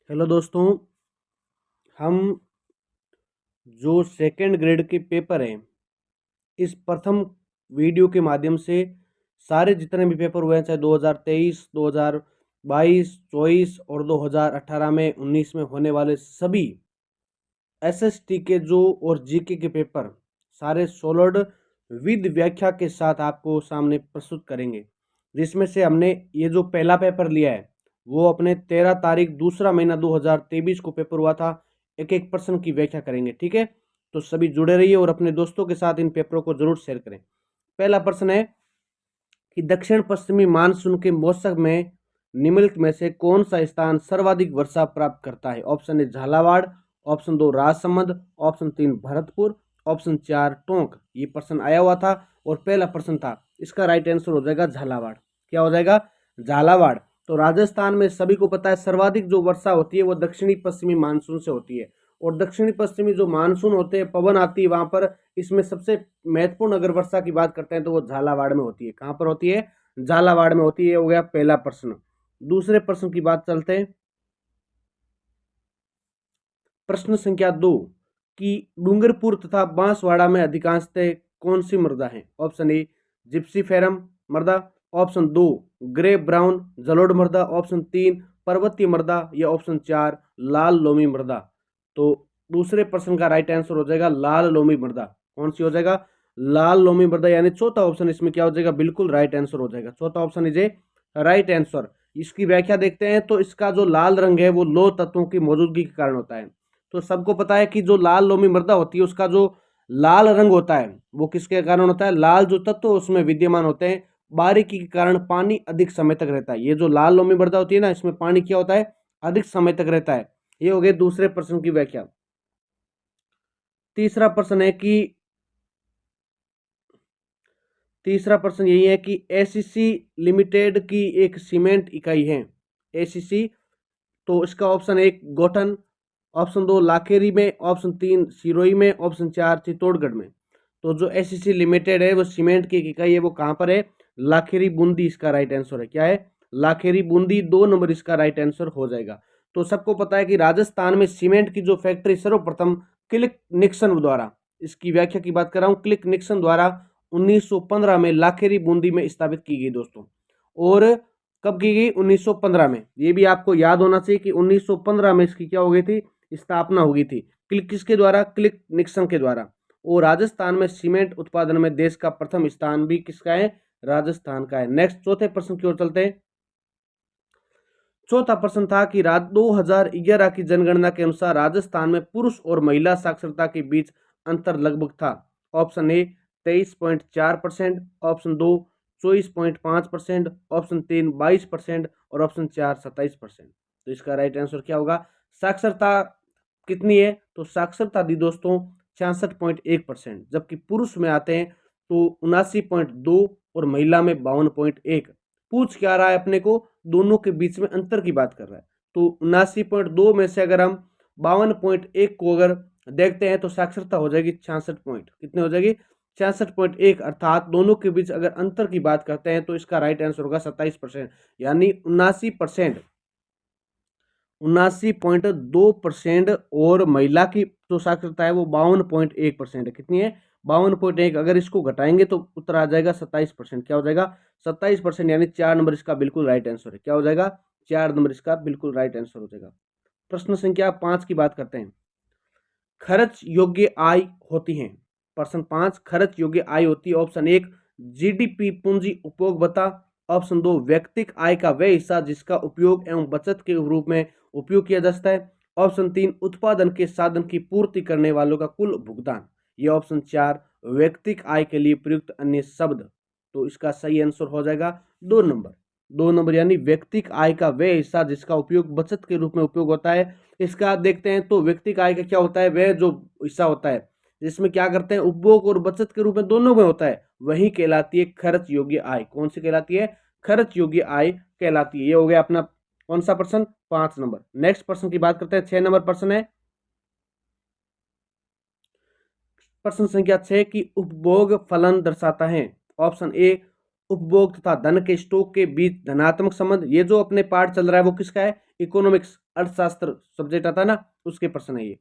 Hello दोस्तों। हम जो सेकंड ग्रेड के पेपर हैं, इस प्रथम वीडियो के माध्यम से सारे जितने भी पेपर हुए हैं, चाहे 2023, 2022, 24 और 2018 में 19 में होने वाले सभी एसएसटी के जो और जीके के पेपर सारे सोल्ड विद व्याख्या के साथ आपको सामने प्रस्तुत करेंगे। जिसमें से हमने ये जो पहला पेपर लिया है वो अपने 13 तारीख दूसरा महीना 2023 को पेपर हुआ था। एक एक प्रश्न की व्याख्या करेंगे, ठीक है। तो सभी जुड़े रहिए और अपने दोस्तों के साथ इन पेपरों को जरूर शेयर करें। पहला प्रश्न है कि दक्षिण पश्चिमी मानसून के मौसम में निम्नलिखित में से कौन सा स्थान सर्वाधिक वर्षा प्राप्त करता है। Option A Jhalawar, option 2 Rajsamand, option 3 Bharatpur, option 4 Tonk. ये प्रश्न आया हुआ था और पहला प्रश्न था, इसका राइट आंसर हो जाएगा झालावाड़। क्या हो जाएगा? झालावाड़। तो राजस्थान में सभी को पता है सर्वाधिक जो वर्षा होती है वो दक्षिणी पश्चिमी मानसून से होती है। और दक्षिणी पश्चिमी जो मानसून होते हैं, पवन आती है वहां पर, इसमें सबसे महत्वपूर्ण अगर वर्षा की बात करते हैं तो वो झालावाड़ में होती है। कहां पर होती है? झालावाड़ में होती है। हो गया पहला प्रश्न। दूसरे प्रश्न की बात चलते हैं। प्रश्न संख्या 2 कि डूंगरपुर तथा बांसवाड़ा में अधिकांशतः कौन सी मृदा है। ऑप्शन ए जिप्सीफेरम मृदा, ऑप्शन 2 ग्रे ब्राउन जलोढ़ मृदा, ऑप्शन 3 पर्वतीय मृदा या ऑप्शन 4 लाल लोमी मृदा। तो दूसरे प्रश्न का राइट आंसर हो जाएगा लाल लोमी मृदा। कौन सी हो जाएगा? लाल लोमी मृदा, यानी चौथा ऑप्शन इसमें क्या हो जाएगा? बिल्कुल राइट आंसर हो जाएगा। चौथा option is a right answer. इसकी व्याख्या देखते हैं तो इसका जो लाल रंग है वो लौह तत्वों की मौजूदगी के कारण होता है। तो सबको पता है कि जो लाल लोमी मृदा होती है उसका जो लाल रंग होता है वो किसके कारण होता है? लाल जो तत्व उसमें विद्यमान होते हैं, बारीकी के कारण पानी अधिक समय तक रहता है। ये जो लाल लोमी मृदा होती है ना, इसमें पानी क्या होता है? अधिक समय तक रहता है। ये हो गए दूसरे प्रश्न की व्याख्या। तीसरा प्रश्न है कि तीसरा प्रश्न यही है कि एसीसी लिमिटेड की एक सीमेंट इकाई है। एसीसी, तो इसका ऑप्शन 1 गोठन, ऑप्शन 2 लाखेरी में, ऑप्शन 3 सिरोही में, ऑप्शन 4 चित्तौड़गढ़ में। तो जो एसीसी लिमिटेड है वो सीमेंट की एक इकाई है, वो कहाँ पर है? लाखेरी बूंदी इसका राइट आंसर है। क्या है? लाखेरी बूंदी। 2 नंबर इसका राइट आंसर हो जाएगा। तो सबको पता है कि राजस्थान में सीमेंट की जो फैक्ट्री सर्वप्रथम क्लिक निक्सन द्वारा, इसकी व्याख्या की बात कर रहा हूँ, क्लिक निक्सन द्वारा 1915 में लाखेरी बूंदी में स्थापित की गई दोस्तों। और कब की गई? 1915 में। ये भी आपको याद होना चाहिए कि 1915 में इसकी क्या हो गई थी? स्थापना हो गई थी। क्लिक किसके द्वारा? क्लिक निक्सन के द्वारा। और राजस्थान में सीमेंट उत्पादन में देश का प्रथम स्थान भी किसका है? राजस्थान का है। नेक्स्ट चौथे प्रश्न की ओर चलते हैं। चौथा प्रश्न था कि 2011 की जनगणना के अनुसार राजस्थान में पुरुष और महिला साक्षरता के बीच अंतर लगभग था। ऑप्शन ए 23.4%, ऑप्शन 2 24.5%, ऑप्शन 3 22% और ऑप्शन 4 27%। तो इसका राइट आंसर क्या होगा? साक्षरता कितनी है? तो साक्षरता दी दोस्तों 66.1%, जबकि पुरुष में आते हैं तो 79.2 और महिला में 52.1। पूछ क्या रहा है अपने को? दोनों के बीच में अंतर की बात कर रहा है। तो 79.2 में से अगर हम 52.1 को अगर देखते हैं तो साक्षरता हो जाएगी 66 पॉइंट। कितने हो जाएगी? 66.1। अर्थात दोनों के बीच अगर अंतर की बात करते हैं तो इसका राइट आंसर होगा 27%, यानी 79%, 79.2%। और महिला की जो साक्षरता है वो 52.1% है। कितनी है? 52.1। अगर इसको घटाएंगे तो उत्तर आ जाएगा 27%। क्या हो जाएगा? 27%, यानी 4 नंबर इसका बिल्कुल राइट आंसर है। क्या हो जाएगा? 4 नंबर इसका बिल्कुल राइट आंसर हो जाएगा। प्रश्न संख्या 5 की बात करते हैं। खर्च योग्य आय होती है। प्रश्न 5 खर्च योग्य आय होती है। ऑप्शन 1 जीडीपी पूंजी उपभोग भत्ता, ऑप्शन 2 व्यक्तिगत आय का वह हिस्सा जिसका उपयोग एवं बचत के रूप में उपयोग किया जा सकता है, ऑप्शन 3 उत्पादन के साधन की पूर्ति करने वालों का कुल भुगतान, ये ऑप्शन 4 व्यक्तिगत आय के लिए प्रयुक्त अन्य शब्द। तो इसका सही आंसर हो जाएगा 2 नंबर। 2 नंबर, यानी व्यक्तिगत आय का वह हिस्सा जिसका उपयोग बचत के रूप में उपयोग होता है। इसका देखते हैं तो व्यक्तिगत आय का क्या होता है? वह जो हिस्सा होता है जिसमें क्या करते हैं, उपभोग और बचत के रूप में दोनों में होता है, वही कहलाती है खर्च योग्य आय। कौन सी कहलाती है? खर्च योग्य आय कहलाती है। ये हो गया अपना कौन सा प्रश्न? 5 नंबर। नेक्स्ट प्रश्न की बात करते हैं। 6 नंबर प्रश्न है। प्रश्न संख्या 6 की उपभोग फलन दर्शाता है। ऑप्शन ए उपभोग तथा धन के स्टॉक के बीच धनात्मक संबंध। ये जो अपने पार्ट चल रहा है वो किसका है? इकोनॉमिक्स, अर्थशास्त्र सब्जेक्ट आता है ना, उसके प्रश्न है ये।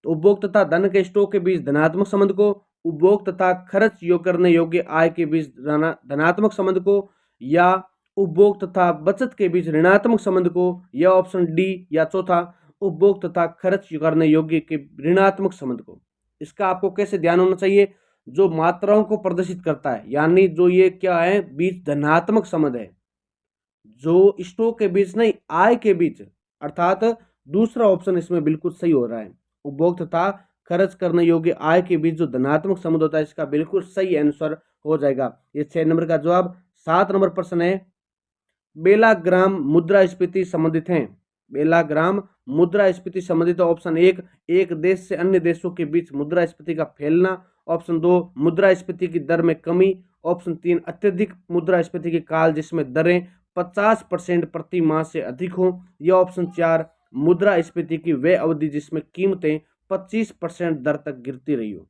तो उपभोग तथा धन के स्टॉक के बीच धनात्मक संबंध को, उपभोग तथा खर्च करने योग्य आय के बीच धनात्मक संबंध को, या उपभोग तथा बचत के बीच ऋणात्मक संबंध को, या ऑप्शन डी या चौथा उपभोग तथा खर्च करने योग्य के ऋणात्मक संबंध को। इसका आपको कैसे ध्यान होना चाहिए? जो मात्राओं को प्रदर्शित करता है, यानी जो ये क्या है, बीच धनात्मक संबंध है, जो स्टॉक के बीच नहीं, आय के बीच, अर्थात दूसरा ऑप्शन इसमें बिल्कुल सही हो रहा है। उपभोग तथा खर्च करने योग्य आय के बीच जो धनात्मक संबंध होता है, इसका बिल्कुल सही आंसर हो जाएगा। ये 6 नंबर का जवाब। 7 नंबर प्रश्न है, बेलाग्राम मुद्रास्फीति संबंधित हैं। बेलाग्राम मुद्रास्फीति संबंधित ऑप्शन 1 एक देश से अन्य देशों के बीच मुद्रास्फीति का फैलना, ऑप्शन 2 मुद्रास्फीति की दर में कमी, ऑप्शन 3 अत्यधिक मुद्रास्फीति के काल जिसमें दरें 50% प्रति माह से अधिक हो, या ऑप्शन 4 मुद्रास्फीति की वह अवधि जिसमें कीमतें 25% दर तक गिरती रही हो।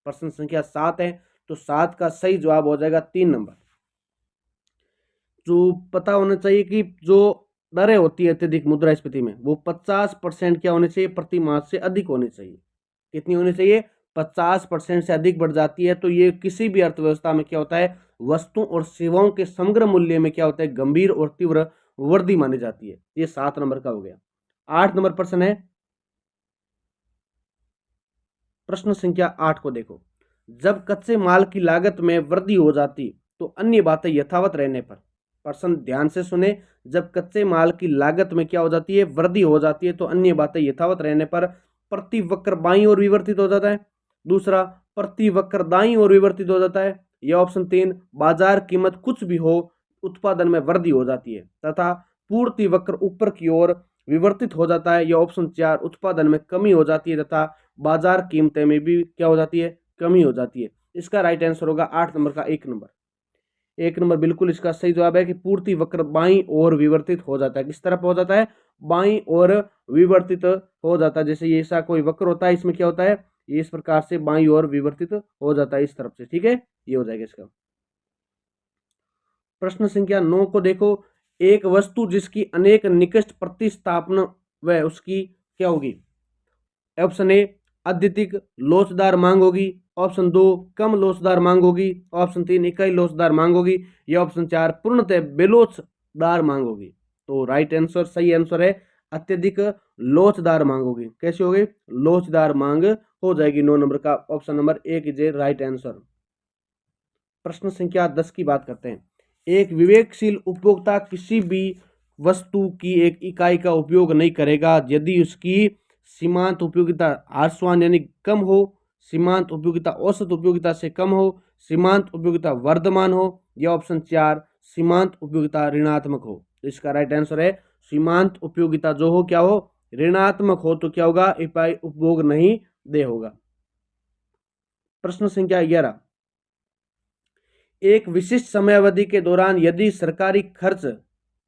प्रश्न संख्या 7 है, तो 7 का सही जवाब हो जाएगा 3 नंबर। जो पता होना चाहिए कि जो दरें होती है अत्यधिक मुद्रास्फीति में, वो 50% क्या होनी चाहिए? प्रति माह से अधिक होनी चाहिए। कितनी होनी चाहिए? 50% से अधिक बढ़ जाती है तो ये किसी भी अर्थव्यवस्था में क्या होता है? वस्तुओं और सेवाओं के समग्र मूल्य में क्या होता है? गंभीर और तीव्र वृद्धि मानी जाती है। ये 7 नंबर का हो गया। 8 नंबर प्रश्न है, प्रश्न संख्या 8 को देखो। जब कच्चे माल की लागत में वृद्धि हो जाती तो अन्य बातें यथावत रहने पर, प्रश्न ध्यान से सुने, जब कच्चे माल की लागत में क्या हो जाती है? वृद्धि हो जाती है तो अन्य बातें यथावत रहने पर प्रतिवक्र बाईं ओर विवर्तित हो जाता है। दूसरा, प्रतिवक्र दाईं ओर विवर्तित हो जाता है। यह ऑप्शन 3 बाजार कीमत कुछ भी हो उत्पादन में वृद्धि हो जाती है। तथा पूर्ति वक्र ऊपर की ओर विवर्तित हो जाता है। यह ऑप्शन 4 उत्पादन में कमी हो जाती है तथा बाजार कीमतें में भी क्या हो जाती है? कमी हो जाती है। इसका राइट आंसर होगा 8 नंबर का 1 नंबर। 1 नंबर बिल्कुल इसका सही जवाब है कि पूर्ति वक्र बाईं ओर विवर्तित हो जाता है। किस तरफ हो जाता है? बाईं ओर विवर्तित हो जाता है। जैसे ये ऐसा कोई वक्र होता है, इसमें क्या होता है? ये इस प्रकार से बाईं ओर विवर्तित हो जाता है इस तरफ से। ठीक है, ये हो जाएगा इसका। प्रश्न संख्या 9 को देखो। एक वस्तु जिसकी अनेक निकट प्रतिस्थापन व उसकी क्या होगी? ऑप्शन ए अत्यधिक लोचदार मांग होगी, ऑप्शन 2 कम लोचदार मांग होगी, ऑप्शन 3 इकाई लोचदार मांग होगी, या ऑप्शन 4 पूर्णतः बेलोचदार मांग होगी। तो राइट आंसर, सही आंसर है अत्यधिक लोचदार मांग होगी। कैसी होगी? लोचदार मांग हो जाएगी। 9 नंबर का option number 1 is a right answer. प्रश्न संख्या 10 की बात करते हैं। एक विवेकशील उपभोक्ता किसी भी वस्तु की एक इकाई का उपयोग नहीं करेगा यदि उसकी सीमांत उपयोगिता ह्रासवान यानी कम हो, सीमांत उपयोगिता औसत उपयोगिता से कम हो, सीमांत उपयोगिता वर्धमान हो, या ऑप्शन 4 सीमांत उपयोगिता ऋणात्मक हो। तो इसका राइट आंसर है सीमांत उपयोगिता जो हो क्या हो? ऋणात्मक हो। तो क्या होगा? इकाई उपभोग नहीं दे होगा। प्रश्न संख्या 11, एक विशिष्ट समयावधि के दौरान यदि सरकारी खर्च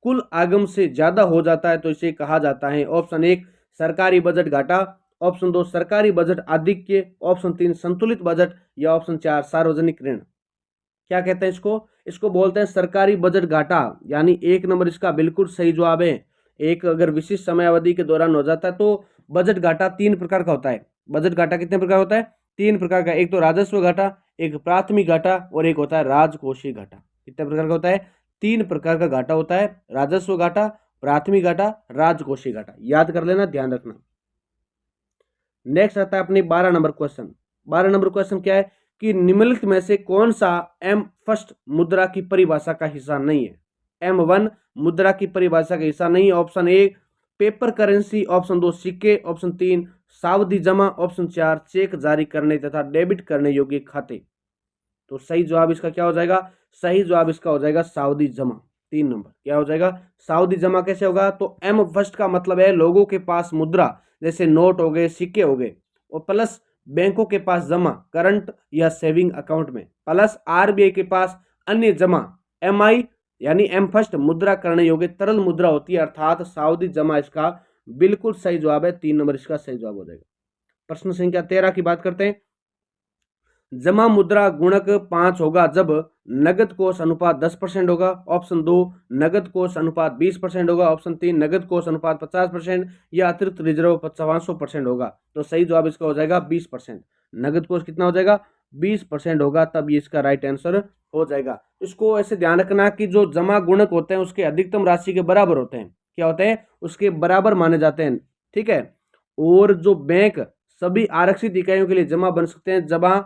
कुल आगम से ज्यादा हो जाता है तो इसे कहा जाता है। ऑप्शन 1 सरकारी बजट घाटा, ऑप्शन 2 सरकारी बजट आधिक्य, ऑप्शन 3 संतुलित बजट, या ऑप्शन 4 सार्वजनिक ऋण। क्या कहते हैं इसको? इसको बोलते हैं सरकारी बजट घाटा, यानी 1 नंबर इसका बिल्कुल सही जवाब है। एक अगर विशिष्ट समयावधि के दौरान हो जाता है तो बजट घाटा 3 प्रकार का होता है। बजट घाटा कितने प्रकार होता है? 3 प्रकार का। एक तो राजस्व घाटा, एक प्राथमिक घाटा, और एक होता है राजकोषीय घाटा। कितने प्रकार का होता है? 3 प्रकार का घाटा होता है। राजस्व घाटा, प्राथमिक घाटा, राजकोषीय घाटा। याद कर लेना, ध्यान रखना। नेक्स्ट आता है अपनी 12 नंबर क्वेश्चन। 12 नंबर क्वेश्चन क्या है कि निम्नलिखित में से कौन सा एम फर्स्ट मुद्रा की परिभाषा का हिस्सा नहीं है? M1 मुद्रा की परिभाषा का हिस्सा नहीं है। ऑप्शन 1 पेपर करेंसी, ऑप्शन 2 सिक्के, ऑप्शन 3 सावधि जमा, ऑप्शन 4 चेक जारी करने तथा डेबिट करने योग्य खाते। तो सही जवाब इसका क्या हो जाएगा? सही जवाब इसका हो जाएगा सावधि जमा। 3 नंबर क्या हो जाएगा? सावधि जमा। कैसे होगा? तो एम फर्स्ट का मतलब है लोगों के पास मुद्रा जैसे नोट हो गए, सिक्के हो गए, और प्लस बैंकों के पास जमा करंट या सेविंग अकाउंट में, प्लस आरबीआई के पास अन्य जमा एमआई, यानी एम फर्स्ट मुद्रा करने योग्य तरल मुद्रा होती है, अर्थात सावधि जमा इसका बिल्कुल सही जवाब है। 3 नंबर इसका सही जवाब हो जाएगा। प्रश्न संख्या 13 की बात करते हैं। जमा मुद्रा गुणक 5 होगा जब नगद कोष अनुपात 10% होगा। ऑप्शन 2 नगद कोष अनुपात 20% होगा। ऑप्शन 3 नगद कोष अनुपात 50% या अतिरिक्त रिजर्व 500% होगा। तो सही जवाब इसका हो जाएगा 20%। नगद कोष कितना हो जाएगा? 20% होगा, तब ये इसका राइट आंसर हो जाएगा। इसको ऐसे ध्यान रखना कि जो जमा गुणक होते हैं उसके अधिकतम राशि के बराबर होते हैं। क्या होते हैं? उसके बराबर माने जाते हैं, ठीक है। और जो बैंक सभी आरक्षित इकाइयों के लिए जमा बन सकते हैं, जमा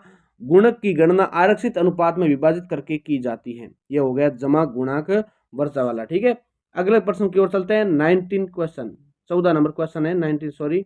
गुणक की गणना आरक्षित अनुपात में विभाजित करके की जाती है। ये हो गया जमा गुणांक वर्षा वाला, ठीक है। अगले प्रश्न की ओर चलते हैं। 19 क्वेश्चन, 14 नंबर क्वेश्चन है, 19 सॉरी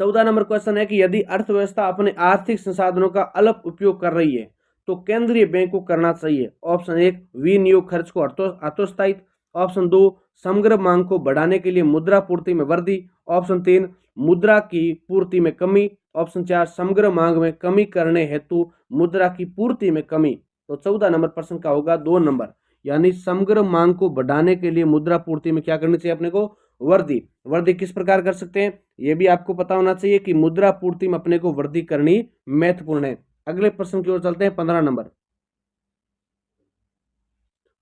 14 नंबर क्वेश्चन है कि यदि अर्थव्यवस्था अपने आर्थिक संसाधनों का अलग उपयोग कर रही है तो केंद्रीय बैंक को करना चाहिए। ऑप्शन 1 विनियोग खर्च को हतोत्साहित। ऑप्शन 2 समग्र मांग को बढ़ाने के लिए मुद्रा पूर्ति में वृद्धि। ऑप्शन 3 मुद्रा की पूर्ति में कमी। ऑप्शन 4 समग्र मांग में कमी करने हेतु मुद्रा की पूर्ति में कमी। तो 14 नंबर प्रश्न का होगा 2 नंबर, यानी समग्र मांग को बढ़ाने के लिए मुद्रा पूर्ति में क्या करनी चाहिए अपने को? वृद्धि। वृद्धि किस प्रकार कर सकते हैं ये भी आपको पता होना चाहिए कि मुद्रा पूर्ति में अपने को वृद्धि करनी महत्वपूर्ण है। अगले प्रश्न की ओर चलते हैं। 15 नंबर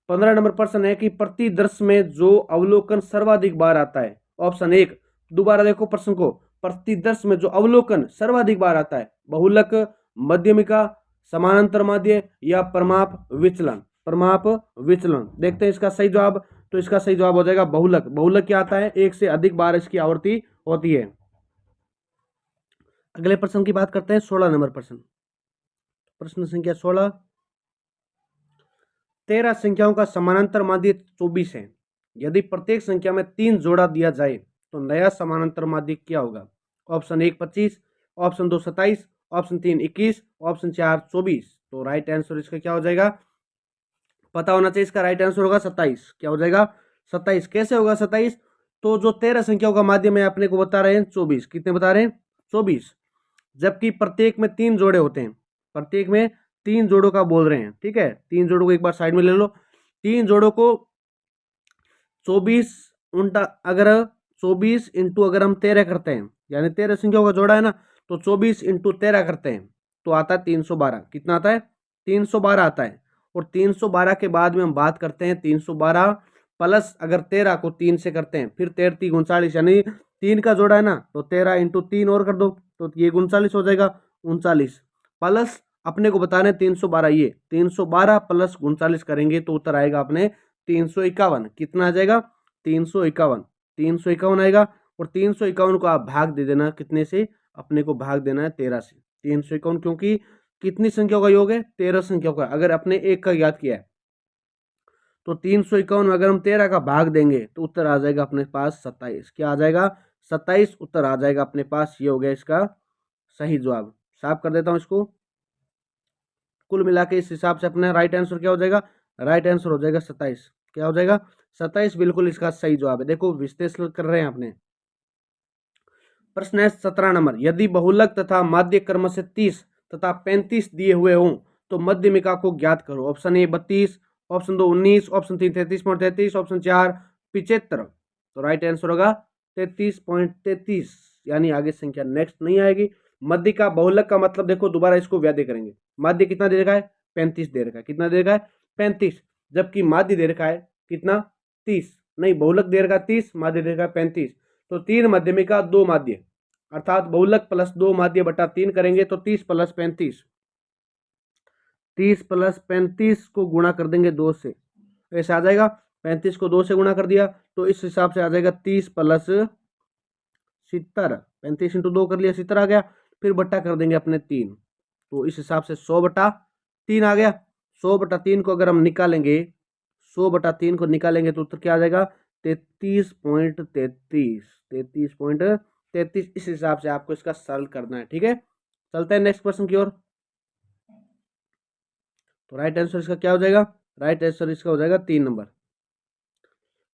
15 नंबर प्रश्न है कि प्रति दृश्य में जो अवलोकन सर्वाधिक बार आता है। ऑप्शन 1, दोबारा देखो प्रश्न को, प्रति दृश्य में जो अवलोकन सर्वाधिक बार आता है, बहुलक, मध्यमिका, समानांतर माध्य या परमाप विचलन। परमाप विचलन। देखते हैं इसका सही जवाब। तो इसका सही जवाब हो जाएगा बहुलक। बहुलक क्या आता है? एक से अधिक बार इसकी आवर्ती होती है। अगले प्रश्न की बात करते हैं। 16 नंबर प्रश्न, प्रश्न संख्या 16, 13 संख्याओं का समानांतर माध्य 24 है। यदि प्रत्येक संख्या में 3 जोड़ा दिया जाए तो नया समानांतर माध्य क्या होगा? Option 1 25, option 2 27, option 3 21, option 4 24। तो राइट आंसर इसका क्या हो जाएगा? पता होना चाहिए। इसका राइट आंसर होगा 27। क्या हो जाएगा? 27। कैसे होगा 27? तो जो 13 संख्याओं का माध्यम है अपने को बता रहे हैं 24। कितने बता रहे हैं? 24। जबकि प्रत्येक में 3 जोड़े होते हैं। प्रत्येक में 3 जोड़ों का बोल रहे हैं, ठीक है। 3 जोड़ों को एक बार साइड में ले लो। 3 जोड़ों को 24 उल्टा, अगर 24 इंटू अगर हम 13 करते हैं, यानी 13 संख्याओं का जोड़ा है ना, तो 24 इंटू 13 करते हैं तो आता है 312। कितना आता है? 312 आता है। और 312 के बाद में हम बात करते हैं 312 प्लस अगर 13 को 3 से करते हैं, फिर 13 3 39, यानी 3 का जोड़ा है ना, तो 13 इंटू 3 और कर दो तो ये 39 हो जाएगा। 39 प्लस अपने को बता रहे 312, ये 312 प्लस 39 करेंगे तो उत्तर आएगा अपने 351। कितना आ जाएगा? 351। 351 आएगा। और 351 को आप भाग दे देना कितने से? अपने को भाग देना है 13 से। 351 क्योंकि कितनी संख्याओं का योग है? 13 संख्याओं का। अगर अपने एक का याद किया है तो 351 में अगर हम 13 का भाग देंगे तो उत्तर आ जाएगा अपने पास 27। क्या आ जाएगा? 27 उत्तर आ जाएगा अपने पास। ये हो गया इसका सही जवाब। साफ कर देता हूं इसको। कुल मिला के इस हिसाब से अपना राइट आंसर क्या हो जाएगा? राइट आंसर हो जाएगा 27। क्या हो जाएगा? 27 बिल्कुल इसका सही जवाब है। देखो विश्लेषण कर रहे हैं अपने। प्रश्न है 17 नंबर, यदि बहुलक तथा माध्य क्रम से 30 तथा 35 दिए हुए हों तो मध्यमिका को ज्ञात करो। Option A 32, option 2 19, option 3 33.33, option 4 75। तो राइट आंसर होगा 33.33, यानी आगे संख्या नेक्स्ट नहीं आएगी। मध्य का बहुलक का मतलब देखो, दोबारा इसको व्याध्य करेंगे। माध्य कितना दे रखा है? 35 दे रखा है। कितना दे रखा है? 35। जबकि माध्य दे रखा है कितना? 30। नहीं, बहुलक दे रखा है 30, माध्य दे रखा है 35। तो 3 मध्यमिका 2 माध्य, अर्थात बहुलक प्लस 2 माध्य बटा 3 करेंगे तो 30 प्लस 35, 30 प्लस 35 को गुणा कर देंगे 2 से, ऐसे आ जाएगा। 35 को 2 से गुणा कर दिया तो इस हिसाब से आ जाएगा 30 प्लस 70। 35 इंटू 2 कर लिया, 70 आ गया। फिर बट्टा कर देंगे अपने 3, तो इस हिसाब से 100 बटा 3 आ गया। 100 बटा 3 को अगर हम निकालेंगे, 100 बटा 3 को निकालेंगे तो उत्तर क्या आ जाएगा? 33.33। 33.33। इस हिसाब से आपको इसका सरल करना है, ठीक है। चलते हैं नेक्स्ट क्वेश्चन की ओर। तो राइट आंसर इसका क्या हो जाएगा? राइट आंसर इसका हो जाएगा 3 नंबर।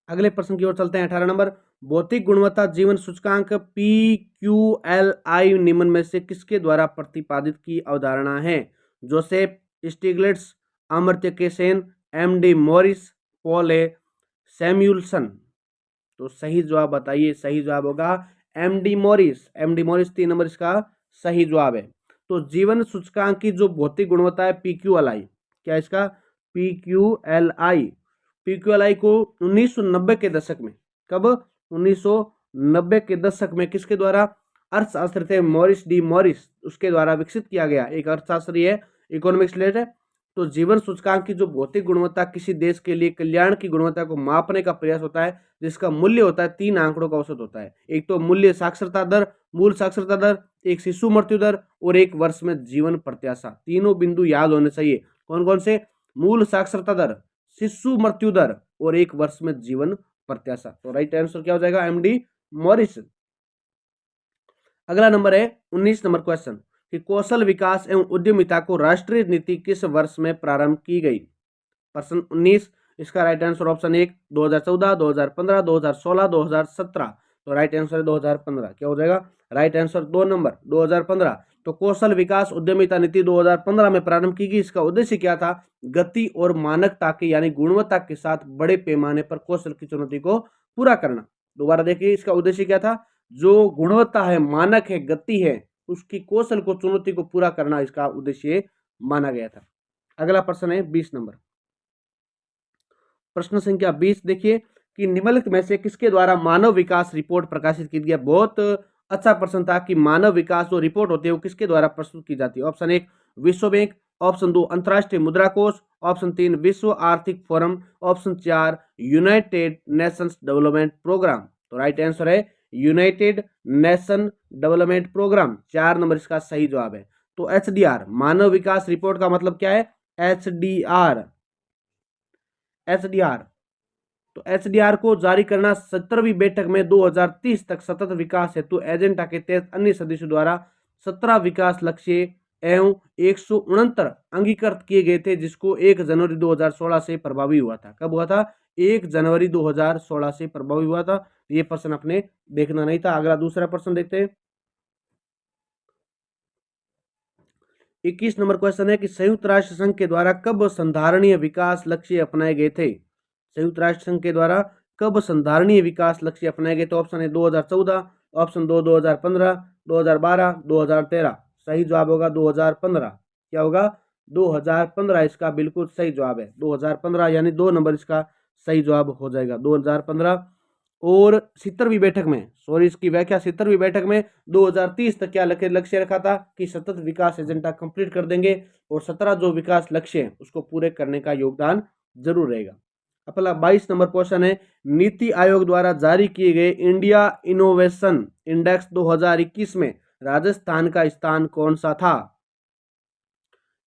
अगले प्रश्न की ओर चलते हैं। 18 नंबर, भौतिक गुणवत्ता जीवन सूचकांक PQLI निम्न में से किसके द्वारा प्रतिपादित की अवधारणा है? जोसेफ स्टिग्लिट्ज, अमर्त्य के सेन, MD मॉरिस, पॉल ए सैम्यूल्सन। तो सही जवाब बताइए। सही जवाब होगा MD Morris. MD Morris 3 number इसका सही जवाब है। तो जीवन सूचकांक की जो भौतिक गुणवत्ता है PQLI, क्या इसका PQLI को 1990 के दशक में, कब 1990 के दशक में किसके द्वारा, अर्थशास्त्री थे मॉरिस डी मॉरिस, उसके द्वारा विकसित किया गया, एक अर्थशास्त्री है, इकोनॉमिक्स लेट है। तो जीवन सूचकांक की जो भौतिक गुणवत्ता किसी देश के लिए कल्याण की गुणवत्ता को मापने का प्रयास होता है, जिसका मूल्य होता है 3 आंकड़ों का औसत होता है। एक तो मूल्य साक्षरता दर, मूल साक्षरता दर, एक शिशु मृत्यु दर और एक वर्ष में जीवन प्रत्याशा। तीनों बिंदु याद होने चाहिए। कौन कौन से, मूल साक्षरता दर, शिशु मृत्यु दर और एक वर्ष में जीवन प्रत्याशा। तो राइट आंसर क्या हो जाएगा, MD मॉरिस। अगला नंबर है 19 नंबर क्वेश्चन कि कौशल विकास एवं उद्यमिता को राष्ट्रीय नीति किस वर्ष में प्रारंभ की गई। प्रश्न 19, इसका राइट आंसर ऑप्शन 1 2014, 2015, 2016, 2017। तो राइट आंसर है 2015। क्या हो जाएगा, राइट आंसर 2 नंबर 2015। तो कौशल विकास उद्यमिता नीति 2015 में प्रारंभ की गई। इसका उद्देश्य क्या था, गति और मानकता के यानी गुणवत्ता के साथ बड़े पैमाने पर कौशल की चुनौती को पूरा करना। दोबारा देखिए, इसका उद्देश्य क्या था, जो गुणवत्ता है, मानक है, गति है, उसकी कौशल को, चुनौती को पूरा करना इसका उद्देश्य माना गया था। अगला प्रश्न है 20 नंबर, प्रश्न संख्या 20 देखिए कि निम्नलिखित में से किसके द्वारा मानव विकास रिपोर्ट प्रकाशित की गई है। बहुत अच्छा प्रश्न था कि मानव विकास जो रिपोर्ट होती है वो किसके द्वारा प्रस्तुत की जाती है। ऑप्शन 1 विश्व बैंक, ऑप्शन 2 अंतर्राष्ट्रीय मुद्रा कोष, ऑप्शन 3 विश्व आर्थिक forum, option 4 United Nations Development Programme. तो राइट आंसर है United Nation Development Programme. 4 number इसका सही जवाब है। तो HDR मानव विकास रिपोर्ट का मतलब क्या है, HDR तो HDR को जारी करना 17वीं बैठक में 2030 तक सतत विकास हेतु एजेंडा के तहत अन्य सदस्यों द्वारा 17 विकास लक्ष्य एवं 169 अंगीकृत किए गए थे, जिसको 1 जनवरी 2016 से प्रभावी हुआ था। कब हुआ था, 1 जनवरी 2016 से प्रभावी हुआ था। ये प्रश्न अपने देखना नहीं था। अगला दूसरा प्रश्न देखते हैं। 21 नंबर क्वेश्चन है कि संयुक्त राष्ट्र संघ के द्वारा कब संधारणीय विकास लक्ष्य अपनाए गए थे। संयुक्त राष्ट्र संघ के द्वारा कब संधारणीय विकास लक्ष्य अपनाए गए। तो ऑप्शन है 2014, ऑप्शन 2 2015, 2012, 2013। सही जवाब होगा 2015। क्या होगा, 2015 इसका बिल्कुल सही जवाब है। 2015 यानी 2 नंबर इसका सही जवाब हो जाएगा 2015। और 70वीं बैठक में, सॉरी इसकी व्याख्या, 70वीं बैठक में 2030 तक क्या लक्ष्य रखा था कि सतत विकास एजेंडा कंप्लीट कर देंगे और 17 जो विकास लक्ष्य हैं उसको पूरे करने का योगदान जरूर रहेगा। अपना 22 नंबर क्वेश्चन है, नीति आयोग द्वारा जारी किए गए इंडिया इनोवेशन इंडेक्स 2021 में राजस्थान का स्थान कौन सा था।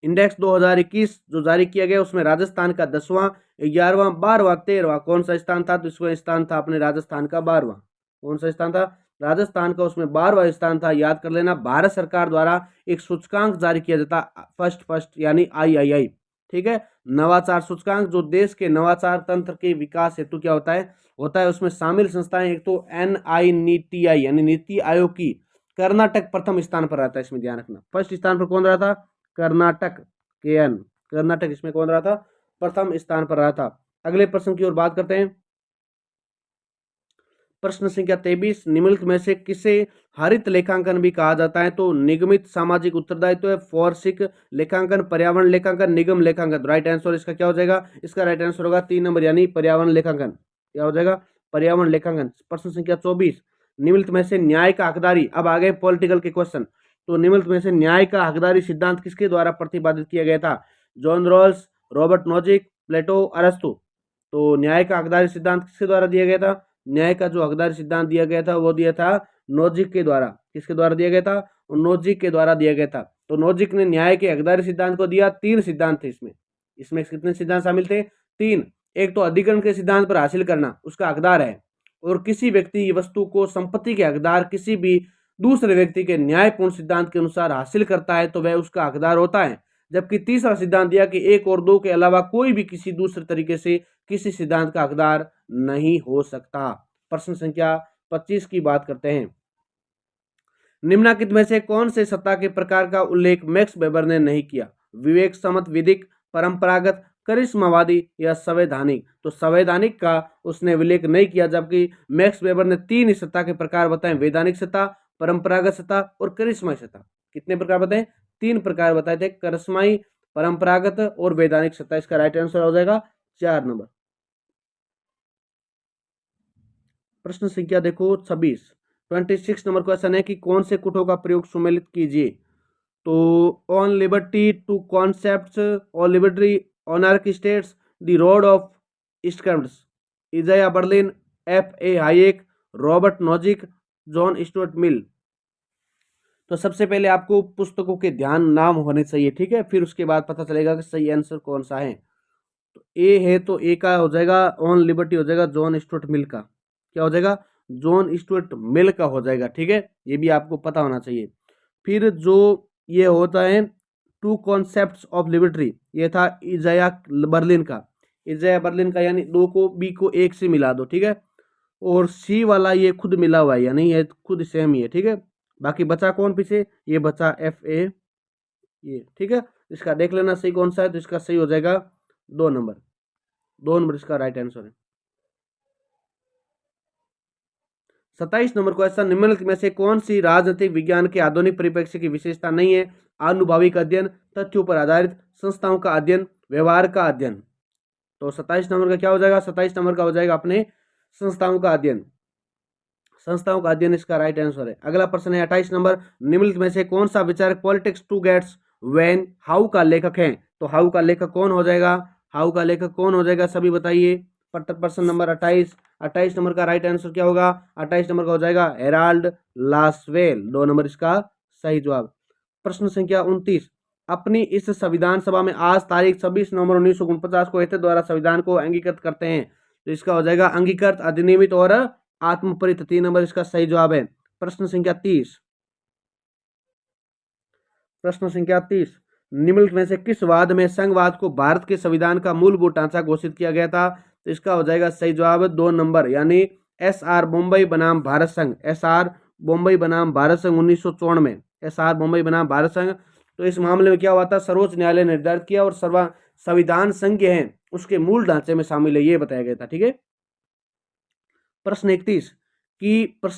इंडेक्स 2021 जो जारी किया गया उसमें राजस्थान का 10वां, 11वां, 12वां, 13वां कौन सा स्थान था। तो इसका स्थान था अपने राजस्थान का 12वां। कौन सा स्थान था, राजस्थान का उसमें 12वां स्थान था। याद कर लेना, भारत सरकार द्वारा एक सूचकांक जारी किया जाता फर्स्ट यानी III, ठीक है, नवाचार सूचकांक, जो देश के नवाचार तंत्र के विकास हेतु क्या होता है उसमें शामिल संस्थाएं। एक तो NITI यानी नीति आयोग की, कर्नाटक प्रथम स्थान पर रहता है, इसमें ध्यान रखना। फर्स्ट स्थान पर कौन रहा था, कर्नाटक, कर्नाटक इसमें कौन रहा था, प्रथम स्थान पर रहा था। अगले प्रश्न की ओर बात करते हैं। प्रश्न संख्या 23, निम्नलिखित में से किसे हरित लेखांकन भी कहा जाता है। तो निगमित सामाजिक उत्तरदायित्व है, फॉरेसिक लेखांकन, पर्यावरण लेखांकन, निगम लेखांकन। राइट आंसर इसका क्या हो जाएगा, इसका राइट आंसर होगा 3 नंबर यानी पर्यावरण लेखांकन। क्या हो जाएगा, पर्यावरण लेखांकन। प्रश्न संख्या 24, निम्नलिखित में से न्याय का हकदारी, अब आ गए पॉलिटिकल के क्वेश्चन। तो निम्नलिखित में से न्याय का हकदारी सिद्धांत किसके द्वारा प्रतिपादित किया गया था। जॉन रॉल्स, रॉबर्ट नोजिक, प्लेटो, अरस्तु। तो न्याय का हकदारी सिद्धांत किसके द्वारा दिया गया था, न्याय का जो हकदारी सिद्धांत दिया गया था वो दिया था नोजिक के द्वारा। किसके द्वारा दिया गया था, नोजिक के द्वारा दिया गया था। तो नोजिक ने न्याय के हकदारी सिद्धांत को दिया। 3 सिद्धांत थे इसमें कितने सिद्धांत शामिल थे, 3। एक तो अधिकरण के सिद्धांत पर हासिल करना, उसका हकदार है, और किसी व्यक्ति वस्तु को संपत्ति के हकदार किसी भी दूसरे व्यक्ति के न्यायपूर्ण सिद्धांत के अनुसार हासिल करता है तो वह उसका हकदार होता है। जबकि तीसरा सिद्धांत दिया कि 1 और 2 के अलावा कोई भी किसी दूसरे तरीके से किसी सिद्धांत का हकदार नहीं हो सकता। प्रश्न संख्या 25 की बात करते हैं। निम्नलिखित में से कौन से सत्ता के प्रकार का उल्लेख मैक्स वेबर ने नहीं किया। विवेक सम्मत, विधिक, परंपरागत, करिश्मावादी या संवैधानिक। तो संवैधानिक का उसने उल्लेख नहीं किया, जबकि मैक्स वेबर ने 3 ही सत्ता के प्रकार बताए, वैधानिक सत्ता, परंपरागत सत्ता और करिश्माई सत्ता। कितने प्रकार बताए, तीन प्रकार बताए थे, करस्माई, परंपरागत और वैधानिक सत्ता। इसका राइट आंसर हो जाएगा 4 नंबर। प्रश्न संख्या देखो 26 नंबर क्वेश्चन है कि कौन से कुटों का प्रयोग सुमेलित कीजिए। तो on liberty, two concepts, on liberty, anarchy states, the road of स्कर्म्स, Isaiah Berlin, F A Hayek, Robert Nozick, John Stuart Mill. तो सबसे पहले आपको पुस्तकों के ध्यान नाम होने चाहिए, ठीक है, फिर उसके बाद पता चलेगा कि सही आंसर कौन सा है। तो ए है, तो ए का हो जाएगा ऑन लिबर्टी हो जाएगा जॉन स्टुअर्ट मिल का। क्या हो जाएगा? जॉन स्टुअर्ट मिल का हो जाएगा, ठीक है, ये भी आपको पता होना चाहिए। फिर जो ये होता है टू कॉन्सेप्ट्स ऑफ लिबर्टी, ये था इजाया बर्लिन का। इजाया बर्लिन का यानी दो को बी को एक से मिला दो, ठीक है। और सी वाला ये खुद मिला हुआ है, यानी ये खुद सेम ही है, ठीक है। बाकी बचा कौन पीछे? ये बचा एफ ए, ये, ठीक है। इसका देख लेना सही कौन सा है, तो इसका सही हो जाएगा 2 नंबर। 2 नंबर इसका राइट आंसर है। 27 नंबर क्वेश्चन, निम्नलिखित में से कौन सी राजनीतिक विज्ञान के आधुनिक परिप्रेक्ष्य की विशेषता नहीं है? आनुभाविक अध्ययन, तथ्यों पर आधारित, संस्थाओं का अध्ययन, व्यवहार का अध्ययन। तो 27 नंबर का क्या हो जाएगा? 27 नंबर का हो जाएगा अपने संस्थाओं का अध्ययन। संस्थाओं का अध्ययन इसका राइट आंसर है। अगला प्रश्न है 28 नंबर, निम्नलिखित में से कौन सा विचारक politics to gets when how का लेखक है? तो हाउ का लेखक कौन हो जाएगा? हाउ का लेखक कौन हो जाएगा, सभी बताइए। प्रश्न नंबर 28 नंबर का राइट आंसर क्या होगा? 28 नंबर का हो जाएगा हेराल्ड लासवेल। 2 नंबर इसका सही जवाब। प्रश्न संख्या 29, अपनी इस संविधान सभा में आज तारीख 26 नवंबर 1949 को हित द्वारा संविधान को अंगीकृत करते हैं। तो इसका हो जाएगा अंगीकृत, अधिनियमित और आत्मपरित। 3 नंबर इसका सही जवाब है। प्रश्न संख्या 30, प्रश्न संख्या 30, निम्नलिखित में से किस वाद में संघवाद को भारत के संविधान का मूलभूत ढांचा घोषित किया गया था? तो इसका हो जाएगा सही जवाब 2 नंबर, यानी एस आर बम्बई बनाम भारत संघ। एस आर बम्बई बनाम भारत संघ 1954 में, एस आर बम्बई बनाम भारत संघ। तो इस मामले में क्या हुआ था? सर्वोच्च न्यायालय ने निर्धारित किया और संविधान संघ है उसके मूल ढांचे में शामिल है, ये बताया गया था, ठीक है। प्रश्न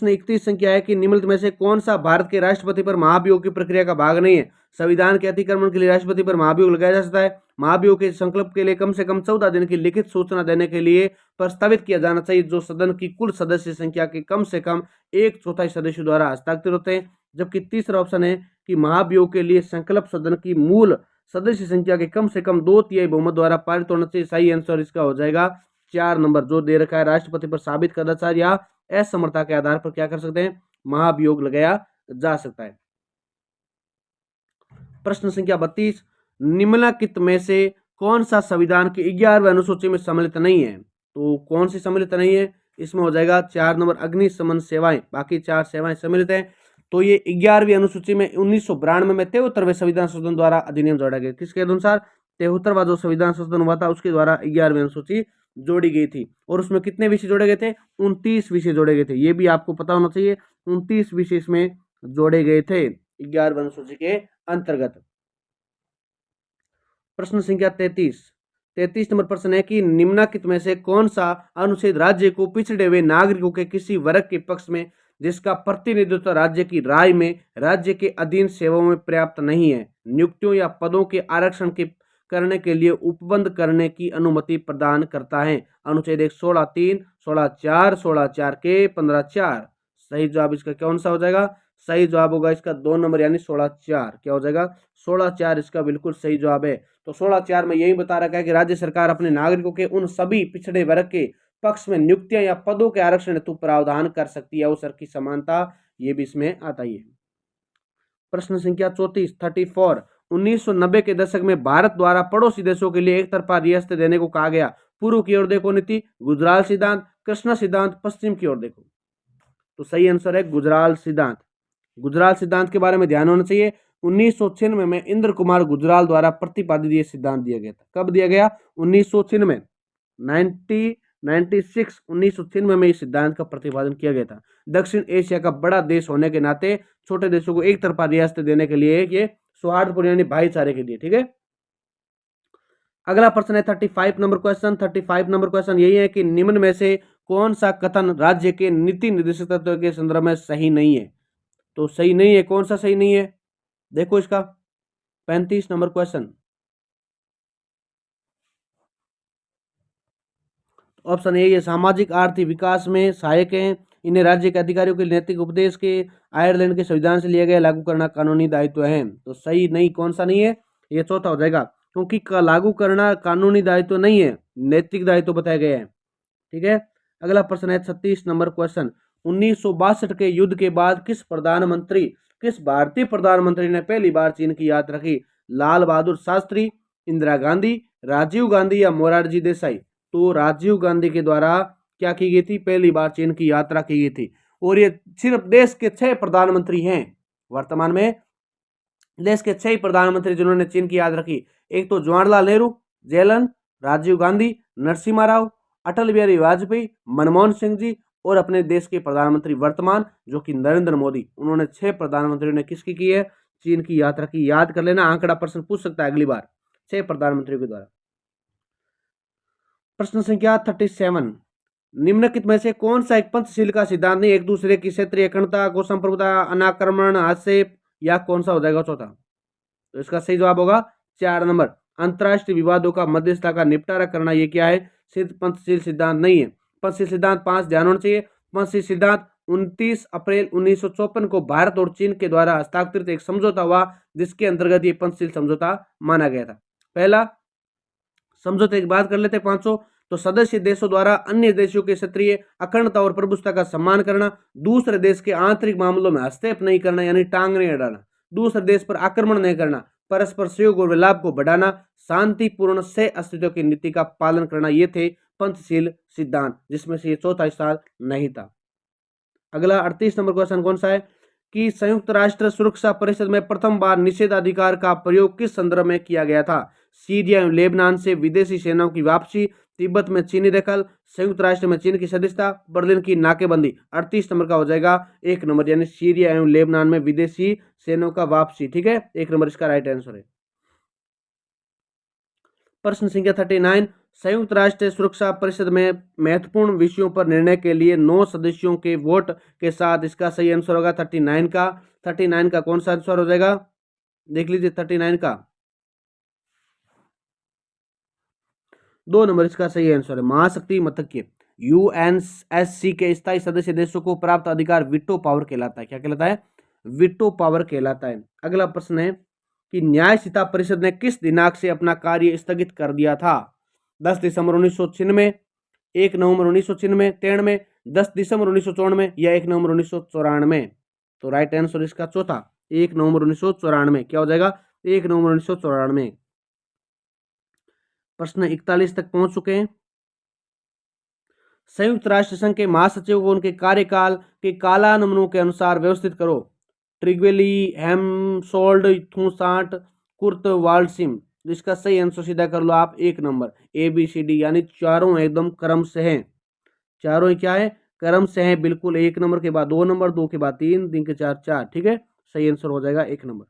31 संख्या है कि निम्नलिखित में से कौन सा भारत के राष्ट्रपति पर महाभियोग की प्रक्रिया का भाग नहीं है? संविधान के अतिक्रमण के लिए राष्ट्रपति पर महाभियोग लगाया जा सकता है। महाभियोग के संकल्प के लिए कम से कम 14 दिन की लिखित सूचना देने के लिए प्रस्तावित किया जाना चाहिए, जो सदन की कुल सदस्य संख्या के कम से कम 1/4 सदस्यों द्वारा हस्ताक्षरित होते हैं। जबकि तीसरा ऑप्शन है कि महाभियोग के लिए संकल्प सदन की मूल सदस्य संख्या के कम से कम 2/3 बहुमत द्वारा पारित होना चाहिए। सही आंसर इसका हो जाएगा 4 नंबर, जो दे रखा है राष्ट्रपति पर साबित कदाचार या असमर्थता के आधार पर क्या कर सकते हैं? महाभियोग लगाया जा सकता है। प्रश्न संख्या 32, निम्नलिखित में से कौन सा संविधान की 11वीं अनुसूची में सम्मिलित नहीं है? तो कौन सी सम्मिलित नहीं है? इसमें हो जाएगा 4 नंबर अग्निशमन सेवाएं, बाकी 4 सेवाएं सम्मिलित हैं। तो ये 11वीं अनुसूची में 1992 में 73वें संविधान संशोधन द्वारा अधिनियम जोड़ा गया। किसके अनुसार? 73वां जो संविधान संशोधन हुआ था उसके द्वारा 11वीं अनुसूची जोड़ी गई थी। और उसमें कितने विषय जोड़े गए थे? 29 विषय जोड़े गए थे, ये भी आपको पता होना चाहिए। 29 विषय इसमें जोड़े गए थे 11वीं अनुसूची के अंतर्गत। प्रश्न संख्या 33 नंबर प्रश्न है कि निम्नलिखित में से कौन सा अनुच्छेद राज्य को पिछड़े हुए नागरिकों के किसी वर्ग के पक्ष में जिसका प्रतिनिधित्व राज्य की राय में राज्य के अधीन सेवाओं में पर्याप्त नहीं है, नियुक्तियों या पदों के आरक्षण के करने के लिए उपबंध करने की अनुमति प्रदान करता है? अनुच्छेद 1 16(3), 16(4), 16(4) के, 15(4). सही जवाब इसका कौन सा हो जाएगा? सही जवाब होगा इसका 2 नंबर, यानी 16(4). क्या हो जाएगा? 16(4) इसका बिल्कुल सही जवाब है। तो 16(4) में यही बता रखा है कि राज्य सरकार अपने नागरिकों के उन सभी पिछड़े वर्ग के पक्ष में नियुक्तियां या पदों के आरक्षण हेतु प्रावधान कर सकती है। अवसर की समानता, ये भी इसमें आता ही है। प्रश्न संख्या 34 1990 के दशक में भारत द्वारा पड़ोसी देशों के लिए एक तरफा रियासतें देने को कहा गया। पूर्व की ओर देखो नीति, गुजराल सिद्धांत, कृष्णा सिद्धांत, पश्चिम की ओर देखो। तो सही आंसर है गुजराल सिद्धांत। गुजराल सिद्धांत के बारे में ध्यान होना चाहिए। 1996 में इंद्र कुमार गुजराल द्वारा प्रतिपादित ये सिद्धांत दिया गया था। कब दिया गया? 1996, 1996 में इस सिद्धांत का प्रतिपादन किया गया था। दक्षिण एशिया का बड़ा देश होने के नाते छोटे देशों को एक तरफा रियासतें देने के लिए ये सौहार्दपूर्ण यानी भाईचारे के लिए, ठीक है। अगला प्रश्न है 35 नंबर क्वेश्चन। 35 नंबर क्वेश्चन यही है कि निम्न में से कौन सा कथन राज्य के नीति निर्देशक तत्व के संदर्भ में सही नहीं है? तो सही नहीं है, कौन सा सही नहीं है? देखो इसका 35 नंबर क्वेश्चन, ऑप्शन ए, ये सामाजिक आर्थिक विकास में सहायक हैं। इन्हें राज्य के अधिकारियों के नैतिक उपदेश के आयरलैंड के संविधान से लिया गया लागू करना कानूनी दायित्व है। तो सही नहीं, कौन सा नहीं है, ये चौथा हो जाएगा, क्योंकि लागू करना कानूनी दायित्व नहीं है, नैतिक दायित्व बताया गया है। ठीक है, अगला प्रश्न है 36 नंबर क्वेश्चन, 1962 के युद्ध के बाद किस भारतीय प्रधानमंत्री ने पहली बार चीन की यात्रा की? लाल बहादुर शास्त्री, इंदिरा गांधी, राजीव गांधी या मोरारजी देसाई? तो राजीव गांधी के द्वारा क्या की गई थी, पहली बार चीन की यात्रा की गई थी। और ये सिर्फ देश के 6 प्रधानमंत्री हैं वर्तमान में, देश के 6 प्रधानमंत्री जिन्होंने चीन की यात्रा की। एक तो जवाहरलाल नेहरू, जयललिता, राजीव गांधी, नरसिम्हा राव, अटल बिहारी वाजपेयी, मनमोहन सिंह जी और अपने देश के प्रधानमंत्री वर्तमान जो कि नरेंद्र मोदी, उन्होंने 6 प्रधानमंत्रियों ने किसकी की है, चीन की यात्रा की। याद कर लेना, आंकड़ा प्रश्न पूछ सकता है अगली बार, 6 प्रधानमंत्रियों के द्वारा। प्रश्न संख्या 37, निम्नलिखित में से कौन सा एक पंचशील का सिद्धांत नहीं? एक दूसरे की क्षेत्रीय अखंडता को संप्रभुता, अनाक्रमण, आक्षेप, या कौन सा हो जाएगा चौथा? तो इसका सही जवाब होगा 4 नंबर, अंतरराष्ट्रीय विवादों का मध्यस्थता का निपटारा करना। ये क्या है, सिद्ध पंचशील सिद्धांत नहीं है। पंचशील सिद्धांत 5 ध्यान होना चाहिए। पंचशील सिद्धांत 29 अप्रैल 1954 को भारत और चीन के द्वारा हस्ताक्षरित एक समझौता हुआ, जिसके अंतर्गत ये पंचशील समझौता माना गया था। पहला समझौते की बात कर लेते हैं 500, तो सदस्य देशों द्वारा अन्य देशों के क्षेत्रीय अखंडता और प्रभुसत्ता का सम्मान करना, दूसरे देश के आंतरिक मामलों में हस्तक्षेप नहीं करना यानी टांग नहीं अड़ाना, दूसरे देश पर आक्रमण नहीं करना, परस्पर सहयोग और लाभ को बढ़ाना, शांतिपूर्ण से अस्तित्व की नीति का पालन करना, ये थे पंचशील सिद्धांत, जिसमें से ये चौथा स्थान नहीं था। अगला 38 नंबर क्वेश्चन कौन सा है कि संयुक्त राष्ट्र सुरक्षा परिषद में प्रथम बार निषेधाधिकार का प्रयोग किस संदर्भ में किया गया था? सीरिया एवं लेबनान से विदेशी सेनाओं की वापसी, तिब्बत में चीनी दखल, संयुक्त राष्ट्र में चीन की सदस्यता, बर्लिन की नाकेबंदी। 38 नंबर का हो जाएगा 1 नंबर, यानी सीरिया एवं लेबनान में विदेशी सेनाओं का वापसी। ठीक है, 1 नंबर इसका राइट आंसर है। प्रश्न संख्या 39, संयुक्त राष्ट्र सुरक्षा परिषद में महत्वपूर्ण विषयों पर निर्णय के लिए 9 सदस्यों के वोट के साथ इसका सही आंसर होगा 39 का। 39 का कौन सा आंसर हो जाएगा, देख लीजिए 39 का 2 नंबर इसका सही आंसर है, महाशक्ति मतक्य। यूएनएससी के स्थायी सदस्य देशों को प्राप्त अधिकार वीटो पावर कहलाता है। क्या कहलाता है, वीटो पावर कहलाता है। अगला प्रश्न है कि न्यायशीता परिषद ने किस दिनांक से अपना कार्य स्थगित कर दिया था? 10 दिसंबर 1996, 1 नवंबर 1993, 93, 10 दिसंबर 1994 या 1 नवंबर 1994? तो राइट आंसर इसका चौथा, 1 नवंबर 1994। क्या हो जाएगा, 1 नवंबर 1994। प्रश्न 41 तक पहुंच चुके हैं। संयुक्त राष्ट्र संघ के महासचिव को उनके कार्यकाल के कालानुक्रम के अनुसार व्यवस्थित करो। ट्रिग्वेली, हेमसोल्ड, थूसाट, कुर्त, वाल्सिम। इसका सही आंसर सीधा कर लो आप, 1 नंबर ABCD, यानी चारों एकदम क्रम से हैं। चारों ही क्या है, क्रम से हैं बिल्कुल। 1 नंबर के बाद 2 नंबर, 2 के बाद 3, 3 के 4, 4। ठीक है, सही आंसर हो जाएगा 1 नंबर।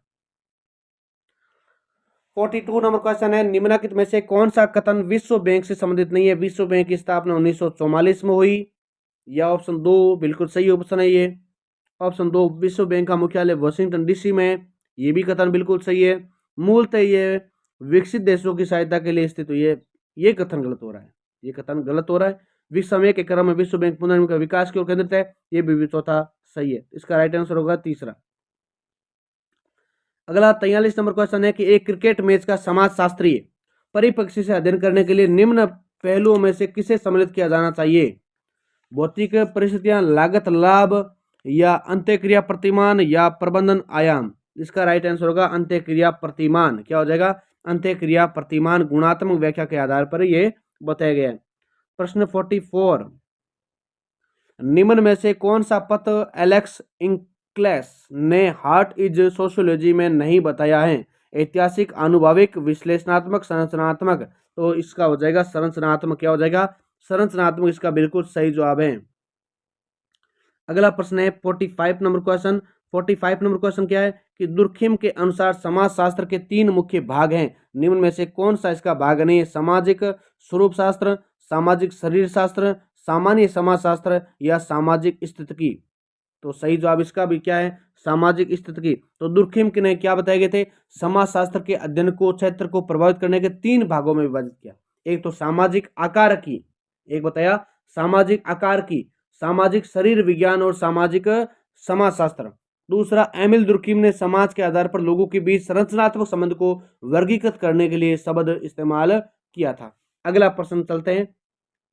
42 नंबर क्वेश्चन है, निम्नलिखित में से कौन सा कथन विश्व बैंक से संबंधित नहीं है? विश्व बैंक की स्थापना 1944 में हुई, या ऑप्शन 2 बिल्कुल सही ऑप्शन है ये। ऑप्शन 2, विश्व बैंक का मुख्यालय वाशिंगटन DC में, ये भी कथन बिल्कुल सही है। मूलतः ये विकसित देशों की सहायता के लिए स्थित हुई है, ये कथन गलत हो रहा है, ये कथन गलत हो रहा है। विश्व समय के क्रम में विश्व बैंक पुनर्निर्माण विकास की ओर केंद्रित है, ये भी चौथा सही है। इसका राइट आंसर होगा तीसरा। अगला 43 नंबर क्वेश्चन है कि एक क्रिकेट मैच का समाजशास्त्रीय परिप्रेक्ष्य से अध्ययन करने के लिए निम्न पहलुओं में से किसे सम्मिलित किया जाना चाहिए? भौतिक परिस्थितियां, लागत लाभ, या अंत्यक्रिया प्रतिमान, या प्रबंधन आयाम? इसका राइट आंसर होगा अंत्यक्रिया प्रतिमान। क्या हो जाएगा, अंत्यक्रिया प्रतिमान। गुणात्मक व्याख्या के आधार पर ये बताया गया है। प्रश्न 44, निम्न में से कौन सा पत्र एलेक्स इंक्लेस ने हार्ट इज सोशियोलॉजी में नहीं बताया है? ऐतिहासिक, आनुभाविक, विश्लेषणात्मक, संरचनात्मक? तो इसका हो जाएगा संरचनात्मक। क्या हो जाएगा, संरचनात्मक इसका बिल्कुल सही जवाब है। अगला प्रश्न है 45 नंबर क्वेश्चन। 45 नंबर क्वेश्चन क्या है कि दुर्खिम के अनुसार समाजशास्त्र के 3 मुख्य भाग हैं, निम्न में से कौन सा इसका भाग नहीं है? सामाजिक स्वरूप शास्त्र, सामाजिक शरीर शास्त्र, सामान्य समाजशास्त्र, या सामाजिक स्थितिकी? तो सही जवाब इसका भी क्या है, सामाजिक स्थिति की। तो दुर्खिम ने क्या बताए गए थे, समाजशास्त्र के अध्ययन को क्षेत्र को प्रभावित करने के 3 भागों में विभाजित किया। एक तो सामाजिक आकार की, एक बताया सामाजिक आकार की, सामाजिक शरीर विज्ञान और सामाजिक समाजशास्त्र। दूसरा, एमिल दुर्खिम ने समाज के आधार पर लोगों के बीच संरचनात्मक संबंध को वर्गीकृत करने के लिए शब्द इस्तेमाल किया था। अगला प्रश्न चलते हैं,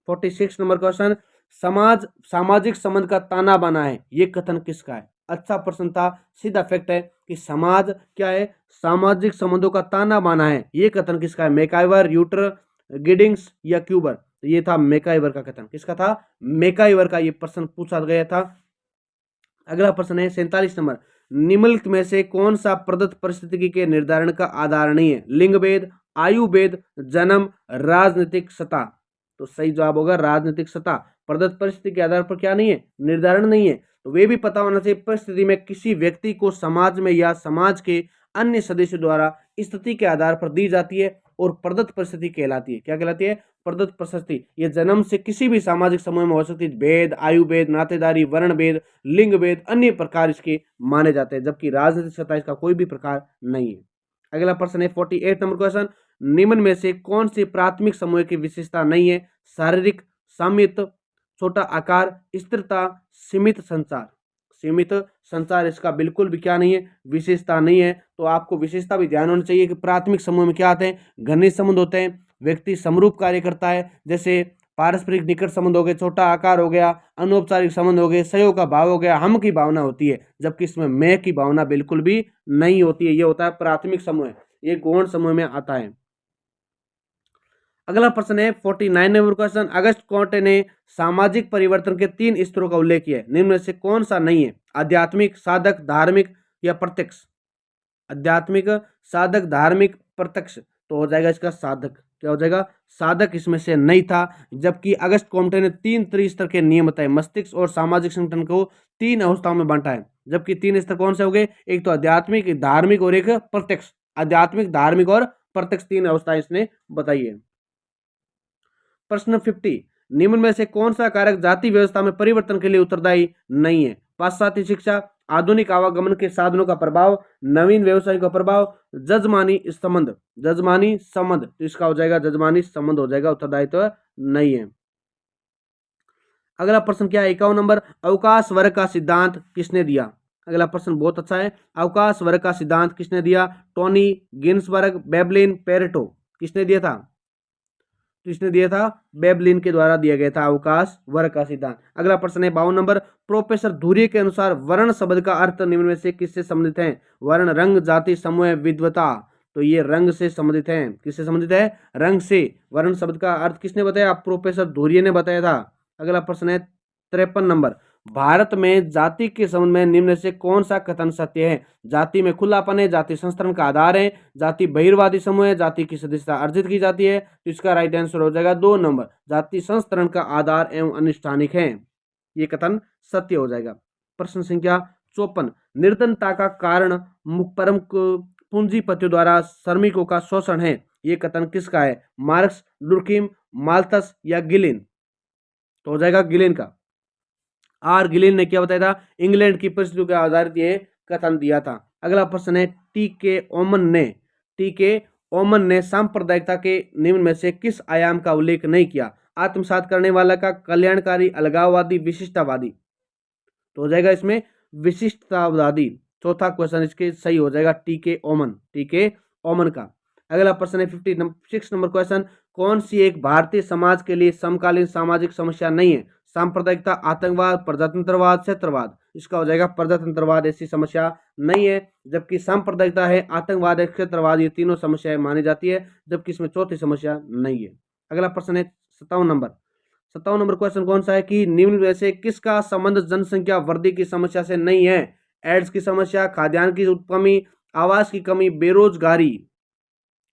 46 नंबर क्वेश्चन, समाज सामाजिक संबंध का ताना बाना है, ये कथन किसका है? अच्छा प्रश्न था, सीधा फैक्ट है कि समाज क्या है, सामाजिक संबंधों का ताना बाना है, ये कथन किसका है? मैकाइवर, यूटर, गिडिंग्स या क्यूबर? तो ये था मैकाइवर का कथन। किसका था? मैकाइवर का ये प्रश्न पूछा गया था। अगला प्रश्न है 47 नंबर, निम्नलिखित में से कौन सा प्रदत्त परिस्थिति के निर्धारण का आधार नहीं है? लिंग भेद, आयु भेद, जन्म, राजनीतिक सत्ता। तो सही जवाब होगा राजनीतिक सत्ता। प्रदत्त परिस्थिति के आधार पर क्या नहीं है? निर्धारण नहीं है। तो वे भी पता होना चाहिए, परिस्थिति में किसी व्यक्ति को समाज में या समाज के अन्य सदस्यों द्वारा स्थिति के आधार पर दी जाती है और प्रदत्त परिस्थिति कहलाती है। क्या कहलाती है? प्रदत्त परिस्थिति। ये जन्म से किसी भी सामाजिक समूह में हो सकती है। भेद, आयु भेद, नातेदारी, वर्ण भेद, लिंग भेद, अन्य प्रकार इसके माने जाते हैं, जबकि राजनीतिक सत्ता इसका कोई भी प्रकार नहीं है। अगला प्रश्न है 48 नंबर क्वेश्चन, निम्न में से कौन सी प्राथमिक समूह की विशेषता नहीं है? शारीरिक सामित, छोटा आकार, स्थिरता, सीमित संचार। सीमित संचार इसका बिल्कुल भी क्या नहीं है? विशेषता नहीं है। तो आपको विशेषता भी ध्यान होनी चाहिए कि प्राथमिक समूह में क्या आते हैं? घनिष्ठ संबंध होते हैं, व्यक्ति समरूप कार्य करता है, जैसे पारस्परिक निकट संबंध हो गए, छोटा आकार हो गया, अनौपचारिक संबंध हो गए, सहयोग का भाव हो गया, हम की भावना होती है, जबकि इसमें मैं की भावना बिल्कुल भी नहीं होती है। ये होता है प्राथमिक समूह, ये गौण समूह में आता है। अगला प्रश्न है 49 नंबर क्वेश्चन, अगस्त कोंटे ने सामाजिक परिवर्तन के 3 स्तरों का उल्लेख किया है, निम्न में से कौन सा नहीं है? आध्यात्मिक, साधक, धार्मिक या प्रत्यक्ष? आध्यात्मिक, साधक, धार्मिक, प्रत्यक्ष। तो हो जाएगा इसका साधक। क्या हो जाएगा? साधक इसमें से नहीं था। जबकि अगस्त कोम्टे ने 3 त्रिस्तर के नियम बताए, मस्तिष्क और सामाजिक संगठन को 3 अवस्थाओं में बांटा है, जबकि 3 स्तर कौन से हो गए? एक तो आध्यात्मिक, धार्मिक और एक प्रत्यक्ष। आध्यात्मिक, धार्मिक और प्रत्यक्ष 3 अवस्थाएं इसने बताई है। प्रश्न 50, निम्न में से कौन सा कारक जाति व्यवस्था में परिवर्तन के लिए उत्तरदायी नहीं है? पाश्चात्य शिक्षा, आधुनिक आवागमन के साधनों का प्रभाव, नवीन व्यवसाय का प्रभाव, जजमानी संबंध। जजमानी संबंध, तो इसका हो जाएगा जजमानी संबंध हो जाएगा, उत्तरदायी तो नहीं है। अगला प्रश्न क्या है 51 नंबर, अवकाश वर्ग का सिद्धांत किसने दिया? अगला प्रश्न बहुत अच्छा है, अवकाश वर्ग का सिद्धांत किसने दिया? Tawney, Ginsberg, Veblen, Pareto. किसने दिया था? तो इसने दिया था वेबलिन के द्वारा दिया गया था अवकाश वर्ग का सिद्धांत। अगला प्रश्न है 52 नंबर, प्रोफेसर धुरी के अनुसार वर्ण शब्द का अर्थ निम्न में से किससे संबंधित है? वर्ण, रंग, जाति, समूह, विद्वता। तो ये रंग से संबंधित है। किससे संबंधित है? रंग से। वर्ण शब्द का अर्थ किसने बताया? प्रोफेसर धुरी ने बताया था। अगला प्रश्न है 53 नंबर, भारत में जाति के संबंध में निम्न से कौन सा कथन सत्य है? जाति में खुलापन है, जाति संस्तरण का आधार है, जाति बहिर्वादी समूह है, जाति की सदस्यता अर्जित की जाती है। तो इसका राइट आंसर हो जाएगा 2 नंबर, जाति संस्तरण का आधार एवं अनुष्ठानिक है। ये कथन सत्य हो जाएगा। प्रश्न संख्या 54, निर्धनता का कारण परम पूंजीपतियों द्वारा श्रमिकों का शोषण है, ये कथन किसका है? मार्क्स, डुर्खिम, माल्थस या गिलिन? तो हो जाएगा गिलिन का। आर गिलिन ने क्या बताया था? इंग्लैंड की परिस्थितियों के आधारित ये कथन दिया था। अगला प्रश्न है टी के ओमन ने सांप्रदायिकता के निम्न में से किस आयाम का उल्लेख नहीं किया? आत्मसात करने वाला का, कल्याणकारी, अलगाववादी, विशिष्टतावादी। तो हो जाएगा इसमें विशिष्टतावादी। चौथा क्वेश्चन इसके सही हो जाएगा टी के ओमन का। अगला प्रश्न है 56 नंबर क्वेश्चन, कौन सी एक भारतीय समाज के लिए समकालीन सामाजिक समस्या नहीं है? सांप्रदायिकता, आतंकवाद, प्रजातंत्रवाद, क्षेत्रवाद। इसका हो जाएगा प्रजातंत्रवाद ऐसी समस्या नहीं है, जबकि सांप्रदायिकता है, आतंकवाद है, क्षेत्रवाद, ये तीनों समस्याएं मानी जाती है, जबकि इसमें चौथी समस्या नहीं है। अगला प्रश्न है 57 नंबर क्वेश्चन कौन सा है कि निम्न में से किसका संबंध जनसंख्या वृद्धि की समस्या से नहीं है? एड्स की समस्या, खाद्यान्न की कमी, आवास की कमी, बेरोजगारी।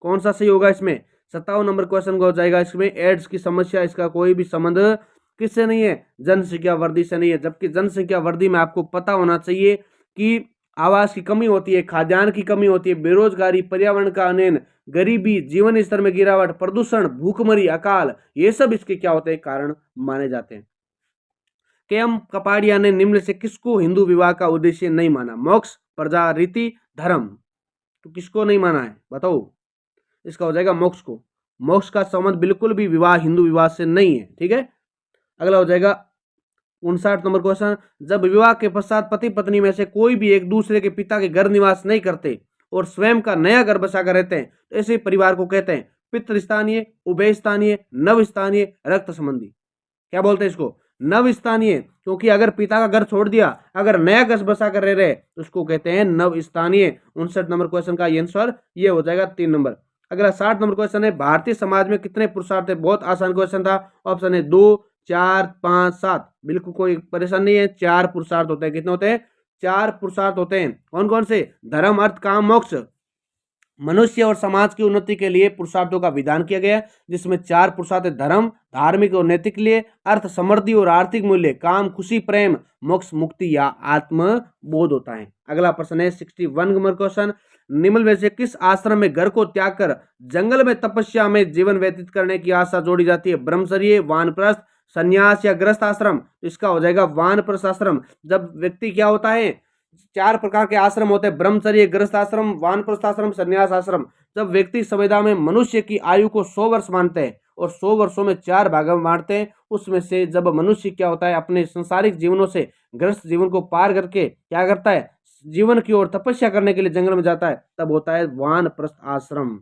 कौन सा सही होगा इसमें? 57 नंबर क्वेश्चन को हो जाएगा इसमें एड्स की समस्या, इसका कोई भी संबंध किससे नहीं है? जनसंख्या वृद्धि से नहीं है। जबकि जनसंख्या वृद्धि में आपको पता होना चाहिए कि आवास की कमी होती है, खाद्यान्न की कमी होती है, बेरोजगारी, पर्यावरण का अनयन, गरीबी, जीवन स्तर में गिरावट, प्रदूषण, भूखमरी, अकाल, ये सब इसके क्या होते हैं? कारण माने जाते हैं। के.एम. कपाड़िया ने निम्न से किसको हिंदू विवाह का उद्देश्य नहीं माना? मोक्ष, प्रजा, रीति, धर्म। तो किसको नहीं माना है बताओ? इसका हो जाएगा मोक्ष को। मोक्ष का संबंध बिल्कुल भी विवाह हिंदू विवाह से नहीं है। ठीक है, अगला हो जाएगा 59 नंबर क्वेश्चन। जब विवाह के पश्चात पति पत्नी में से कोई भी एक दूसरे के पिता के घर निवास नहीं करते और स्वयं का नया घर बसाकर रहते हैं तो ऐसे परिवार को कहते हैं पितृस्थानीय, उभय स्थानीय, नव स्थानीय, रक्त संबंधी। क्या बोलते हैं इसको? नव स्थानीय, क्योंकि अगर पिता का घर छोड़ दिया, अगर नया घर बसाकर रह रहे तो उसको कहते हैं नव स्थानीय। 59 नंबर क्वेश्चन का आंसर ये हो जाएगा 3 नंबर। अगला 60 नंबर क्वेश्चन है, भारतीय समाज में कितने पुरुषार्थ है? बहुत आसान क्वेश्चन था। ऑप्शन है 2, 4, 5, 7। बिल्कुल कोई परेशान नहीं है, 4 पुरुषार्थ होते हैं। कितने होते हैं? 4 पुरुषार्थ होते हैं। कौन कौन से? धर्म, अर्थ, काम, मोक्ष। मनुष्य और समाज की उन्नति के लिए पुरुषार्थों का विधान किया गया, जिसमें 4 पुरुषार्थ: धर्म, धार्मिक और नैतिक लिए, अर्थ, समृद्धि और आर्थिक मूल्य, काम, खुशी, प्रेम, मोक्ष, मुक्ति या आत्मबोध होता है। अगला प्रश्न है 61 नंबर क्वेश्चन। निम्न में से किस आश्रम में घर को त्याग कर जंगल में तपस्या में जीवन व्यतीत करने की आशा जोड़ी जाती है? ब्रह्मचर्य, वानप्रस्थ, संन्यास या गृहस्थ आश्रम। इसका हो जाएगा वानप्रस्थ आश्रम। जब व्यक्ति क्या होता है, 4 प्रकार के आश्रम होते हैं: ब्रह्मचर्य, गृहस्थ आश्रम, वानप्रस्थ आश्रम, संन्यास आश्रम। जब व्यक्ति संविदा में मनुष्य की आयु को 100 वर्ष मानते हैं और 100 वर्षों में 4 भागों में बांटते हैं, उसमें से जब मनुष्य क्या होता है, अपने संसारिक जीवनों से गृहस्थ जीवन को पार करके क्या करता है, जीवन की ओर तपस्या करने के लिए जंगल में जाता है, तब होता है वानप्रस्थ आश्रम।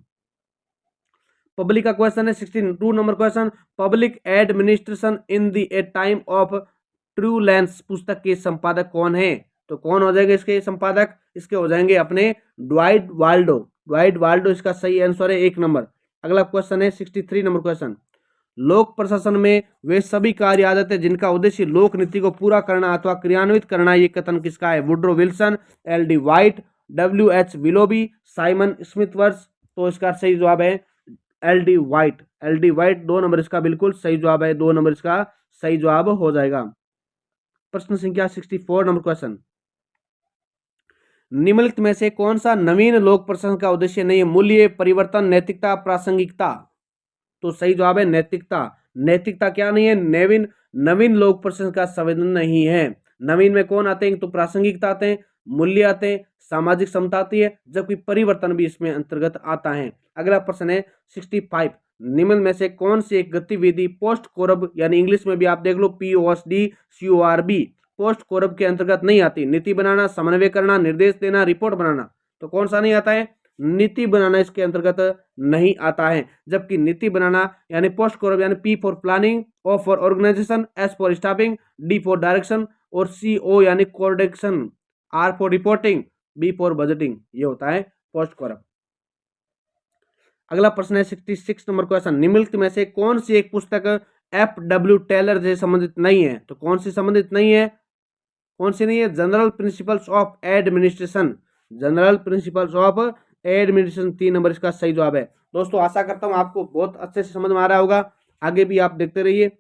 पब्लिक का क्वेश्चन है 62 number question. Public administration in the a time of turbulence पुस्तक के संपादक कौन है? तो कौन हो जाएगा इसके संपादक? इसके हो जाएंगे अपने ड्वाइट वाल्डो। ड्वाइट वाल्डो इसका सही आंसर है, 1 नंबर। अगला क्वेश्चन है 63 नंबर क्वेश्चन। लोक प्रशासन में वे सभी कार्य आ जाते हैं जिनका उद्देश्य लोक नीति को पूरा करना अथवा क्रियान्वित करना, ये कथन किसका है? Woodrow Wilson, L D. White, W H. Willoughby, Simon Smithworth. तो इसका सही जवाब है L D. White. L D. White 2 number इसका बिल्कुल सही जवाब है। 2 नंबर इसका सही जवाब हो जाएगा। प्रश्न संख्या 64 नंबर क्वेश्चन। निम्नलिखित में से कौन सा नवीन लोक प्रशासन का उद्देश्य नहीं है? मूल्य, परिवर्तन, नैतिकता, प्रासंगिकता। तो सही जवाब है नैतिकता। नैतिकता क्या नहीं है? नवीन लोक प्रशासन का संवेदन नहीं है। नवीन में कौन आते हैं? तो प्रासंगिकता आते हैं, मूल्य आते हैं, सामाजिक समता आती है, जबकि परिवर्तन भी इसमें अंतर्गत आता है। अगला प्रश्न है 65। निम्न में से कौन सी एक गतिविधि पोस्ट कोरब, यानी इंग्लिश में भी आप देख लो POST CORB, पोस्ट कोरब के अंतर्गत नहीं आती? नीति बनाना, समन्वय करना, निर्देश देना, रिपोर्ट बनाना। तो कौन सा नहीं आता है? नीति बनाना इसके अंतर्गत नहीं आता है। जबकि नीति बनाना यानी पोस्ट कोरब, यानी P for planning, O for organisation, S for staffing, D for direction और CO यानी coordination, R for reporting, B for budgeting, ये होता है पोस्ट कोरब। अगला प्रश्न है 66 नंबर क्वेश्चन। निम्नलिखित में से कौन सी एक पुस्तक FW टेलर से संबंधित नहीं है? तो कौन सी संबंधित नहीं है? कौन सी नहीं है? General principles of administration. General principles of administration 3 number इसका सही जवाब है। दोस्तों आशा करता हूं आपको बहुत अच्छे से समझ में आ रहा होगा। आगे भी आप देखते रहिए,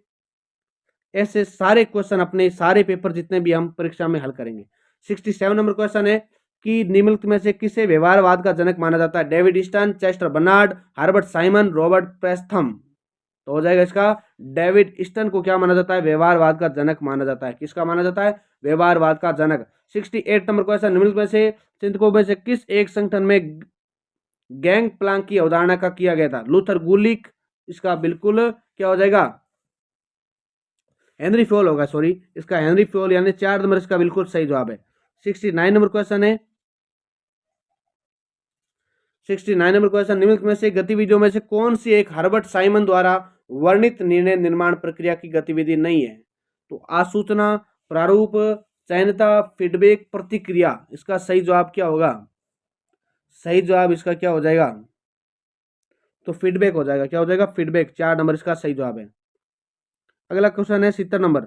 ऐसे सारे क्वेश्चन अपने सारे पेपर जितने भी हम परीक्षा में हल करेंगे। 67 नंबर क्वेश्चन है कि निम्नलिखित में से किसे व्यवहारवाद का जनक माना जाता है? David Easton, Chester Barnard, Herbert Simon, Robert Presthus. तो हो जाएगा इसका डेविड स्टन को क्या माना जाता है? व्यवहारवाद का जनक माना जाता है। किसका माना जाता है? व्यवहारवाद का जनक। 68 नंबर क्वेश्चन। निम्नलिखित में से चिंतकों में से किस एक संगठन में गैंग प्लांक की अवधारणा का किया गया था? लूथर गुलिक। इसका बिल्कुल क्या हो जाएगा? हेनरी फ्योल होगा, सॉरी, इसका हेनरी फ्योल, यानी 4 नंबर इसका बिल्कुल सही जवाब है। 69 नंबर क्वेश्चन है 69 नंबर क्वेश्चन। निम्नलिखित में से गतिविधियों में से कौन सी एक हर्बर्ट साइमन द्वारा वर्णित निर्णय निर्माण प्रक्रिया की गतिविधि नहीं है? तो आसूचना, प्रारूप, चयनता, फीडबैक, प्रतिक्रिया। इसका सही जवाब क्या होगा? सही जवाब इसका क्या हो जाएगा? तो फीडबैक हो जाएगा। क्या हो जाएगा? फीडबैक। 4 नंबर इसका सही जवाब है। अगला क्वेश्चन है 70 नंबर।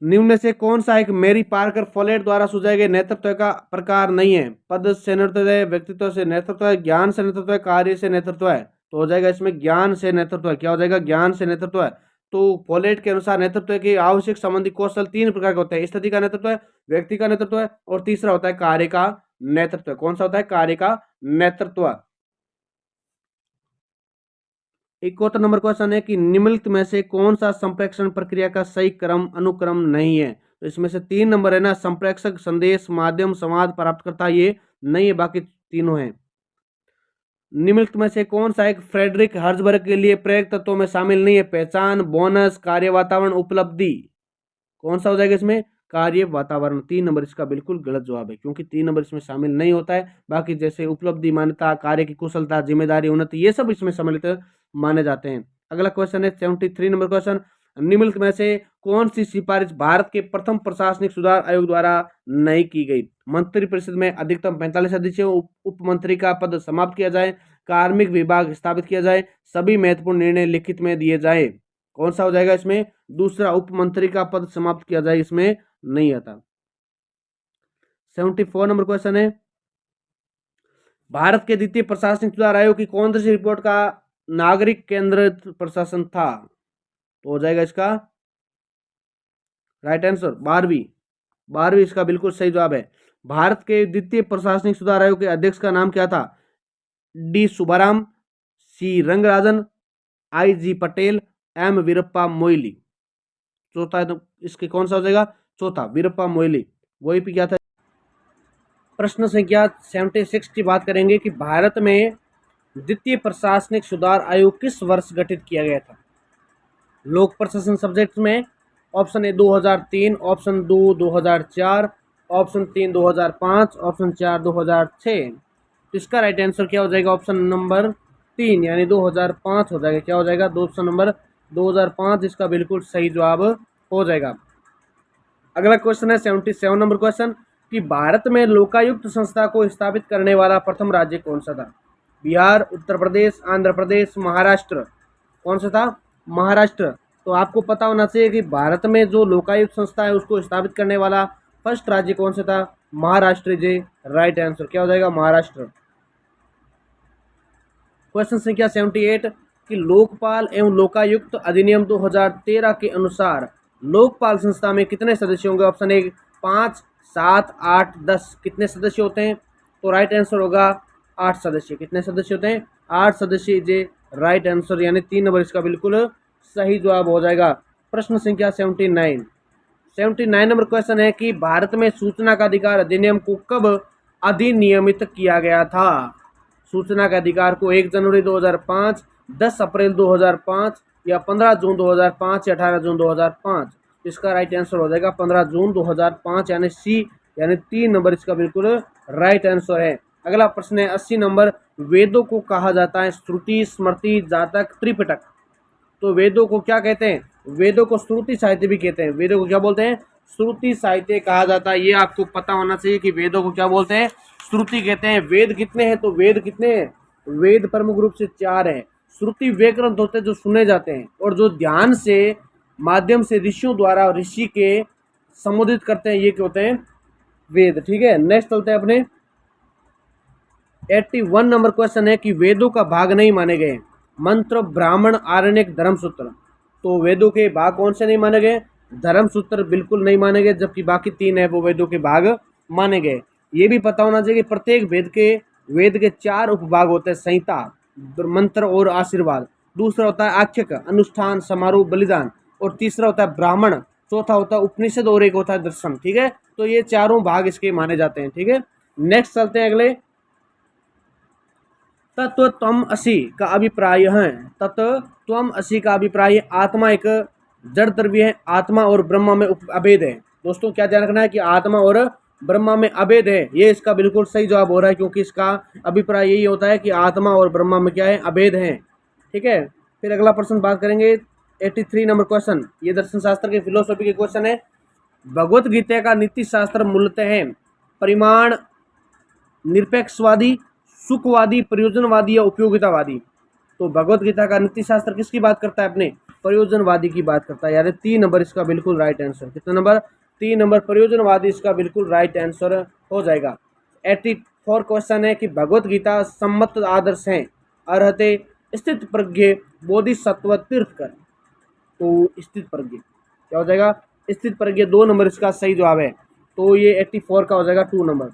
निम्न में से कौन सा एक मैरी पार्कर फोलेट द्वारा सुझाए गए नेतृत्व का प्रकार नहीं है? पद से नेतृत्व है, व्यक्तित्व से नेतृत्व है, ज्ञान से नेतृत्व है, कार्य से नेतृत्व है। तो हो जाएगा इसमें ज्ञान से नेतृत्व है। क्या हो जाएगा? ज्ञान से नेतृत्व है। तो फोलेट के अनुसार नेतृत्व के आवश्यक संबंधी कौशल 3 प्रकार के होते हैं: स्थिति का नेतृत्व है, व्यक्ति का नेतृत्व है और तीसरा होता है कार्य का नेतृत्व। कौन सा होता है? कार्य का नेतृत्व। 71 नंबर क्वेश्चन है कि निम्नलिखित में से कौन सा संप्रेषण प्रक्रिया का सही क्रम अनुक्रम नहीं है। तो इसमें से 3 नंबर है ना, संप्रेषक, संदेश, माध्यम, संवाद, प्राप्तकर्ता, ये नहीं है, बाकी तीनों हैं। निम्नलिखित में से कौन सा एक फ्रेडरिक हर्जबर्ग के लिए प्रेरक तत्वों में शामिल नहीं है। पहचान, बोनस, कार्य, वातावरण, उपलब्धि। कौन सा हो जाएगा इसमें, कार्य, वातावरण। 3 नंबर इसका बिल्कुल गलत जवाब है, क्योंकि 3 नंबर इसमें शामिल नहीं होता है। बाकी जैसे उपलब्धि, मान्यता, कार्य की कुशलता, जिम्मेदारी, उन्नति, ये सब इसमें सम्मिलित माने जाते हैं। अगला क्वेश्चन है 73 नंबर क्वेश्चन, निम्नलिखित में से कौन सी सिफारिश भारत के प्रथम प्रशासनिक सुधार आयोग द्वारा नहीं की गई। मंत्रिपरिषद में अधिकतम 45 सदस्यों, उप मंत्री का पद समाप्त किया जाए, कार्मिक विभाग स्थापित किया जाए, सभी महत्वपूर्ण निर्णय लिखित में दिए जाए। कौन सा हो जाएगा इसमें, दूसरा, उप मंत्री का पद समाप्त किया जाए, इसमें नहीं आता। 74 नंबर क्वेश्चन है, भारत के द्वितीय प्रशासनिक सुधार आयोग की कौन सी रिपोर्ट का नागरिक केंद्रित प्रशासन था। तो हो जाएगा इसका राइट आंसर 12वीं इसका बिल्कुल सही जवाब है। भारत के द्वितीय प्रशासनिक सुधार आयोग के अध्यक्ष का नाम क्या था। डी सुब्बाराम, सी रंगराजन, आई जी पटेल, एम वीरप्पा मोइली। चौथा है तो इसके कौन सा हो जाएगा, चौथा, वीरप्पा मोइली। वही पे क्या था। प्रश्न संख्या 76 की बात करेंगे कि भारत में द्वितीय प्रशासनिक सुधार आयोग किस वर्ष गठित किया गया था। लोक प्रशासन सब्जेक्ट में option A 2003, option 2 2004, option 3 2005, option 4 2006। इसका राइट आंसर क्या हो जाएगा, ऑप्शन नंबर 3 यानी 2005 हो जाएगा। क्या हो जाएगा, ऑप्शन नंबर 2005 इसका बिल्कुल सही जवाब हो जाएगा। अगला क्वेश्चन है 77 नंबर क्वेश्चन कि भारत में लोकायुक्त संस्था को स्थापित करने वाला प्रथम राज्य कौन सा था। बिहार, उत्तर प्रदेश, आंध्र प्रदेश, महाराष्ट्र। कौन सा था, महाराष्ट्र। तो आपको पता होना चाहिए कि भारत में जो लोकायुक्त संस्था है उसको स्थापित करने वाला फर्स्ट राज्य कौन सा था, महाराष्ट्र। जे राइट आंसर क्या हो जाएगा, महाराष्ट्र। क्वेश्चन संख्या 78 कि लोकपाल एवं लोकायुक्त अधिनियम 2013 के अनुसार लोकपाल संस्था में कितने सदस्य होंगे। Option A 5, 7, 8, 10। कितने सदस्य होते हैं, तो राइट आंसर होगा 8 सदस्य। कितने सदस्य होते हैं, 8 सदस्य। जे राइट आंसर यानी 3 नंबर इसका बिल्कुल सही जवाब हो जाएगा। प्रश्न संख्या 79 नंबर क्वेश्चन है कि भारत में सूचना का अधिकार अधिनियम को कब अधिनियमित किया गया था। सूचना के अधिकार को 1 जनवरी 2005, 10 अप्रैल 2005 या 15 जून 2005 या 18 जून 2005। इसका राइट आंसर हो जाएगा 15 जून 2005 यानी सी, यानी 3 नंबर इसका बिल्कुल राइट आंसर है। अगला प्रश्न है 80 नंबर, वेदों को कहा जाता है श्रुति, स्मृति, जातक, त्रिपिटक। तो वेदों को क्या कहते हैं, वेदों को श्रुति साहित्य भी कहते हैं। वेदों को क्या बोलते हैं, श्रुति साहित्य कहा जाता है। ये आपको पता होना चाहिए कि वेदों को क्या बोलते हैं, श्रुति कहते हैं। वेद कितने हैं, तो वेद कितने हैं, वेद प्रमुख रूप से 4 हैं। श्रुति वे ग्रंथ होते हैं जो सुने जाते हैं और जो ध्यान से माध्यम से ऋषियों द्वारा ऋषि के संबोधित करते हैं, ये क्या होते हैं, वेद। ठीक है, नेक्स्ट चलते हैं अपने 81 नंबर क्वेश्चन है कि वेदों का भाग नहीं माने गए मंत्र, ब्राह्मण, आरण्यक, धर्मसूत्र। तो वेदों के भाग कौन से नहीं माने गए, धर्मसूत्र बिल्कुल नहीं माने गए, जबकि बाकी 3 है वो वेदों के भाग माने गए। ये भी पता होना चाहिए कि प्रत्येक वेद के 4 उपभाग होते हैं, संहिता, मंत्र और आशीर्वाद। दूसरा होता है आख्यक, अनुष्ठान, समारोह, बलिदान। और तीसरा होता है ब्राह्मण। चौथा होता है उपनिषद और एक होता है दर्शन। ठीक है, तो ये चारों भाग इसके माने जाते हैं। ठीक है, नेक्स्ट चलते हैं अगले। तत्वमसि का अभिप्राय है, तत्वमसि का अभिप्राय आत्मा एक जड़ द्रव्य है, आत्मा और ब्रह्मा में अभेद है। दोस्तों क्या ध्यान रखना है कि आत्मा और ब्रह्मा में अभेद है, ये इसका बिल्कुल सही जवाब हो रहा है, क्योंकि इसका अभिप्राय यही होता है कि आत्मा और ब्रह्मा में क्या है, अभेद है। ठीक है, फिर अगला प्रश्न बात करेंगे 83 नंबर क्वेश्चन, ये दर्शन शास्त्र के फिलोसॉफी के क्वेश्चन है। भगवत गीता का नीति शास्त्र मूलतः है परिमाण निरपेक्षवादी, सुखवादी, प्रयोजनवादी या उपयोगितावादी। तो भगवत गीता का नीति शास्त्र किसकी बात करता है, अपने प्रयोजनवादी की बात करता है, यानी 3 नंबर इसका बिल्कुल राइट आंसर। कितना नंबर, 3 नंबर, प्रयोजनवादी इसका बिल्कुल राइट आंसर हो जाएगा। 84 क्वेश्चन है कि भगवत गीता सम्मत आदर्श है अर्हते स्थित प्रज्ञ बोधिसत्व तीर्थकर। तो स्थित प्रज्ञ क्या हो जाएगा, स्थित प्रज्ञ 2 नंबर इसका सही जवाब है। तो ये 84 का हो जाएगा 2 नंबर।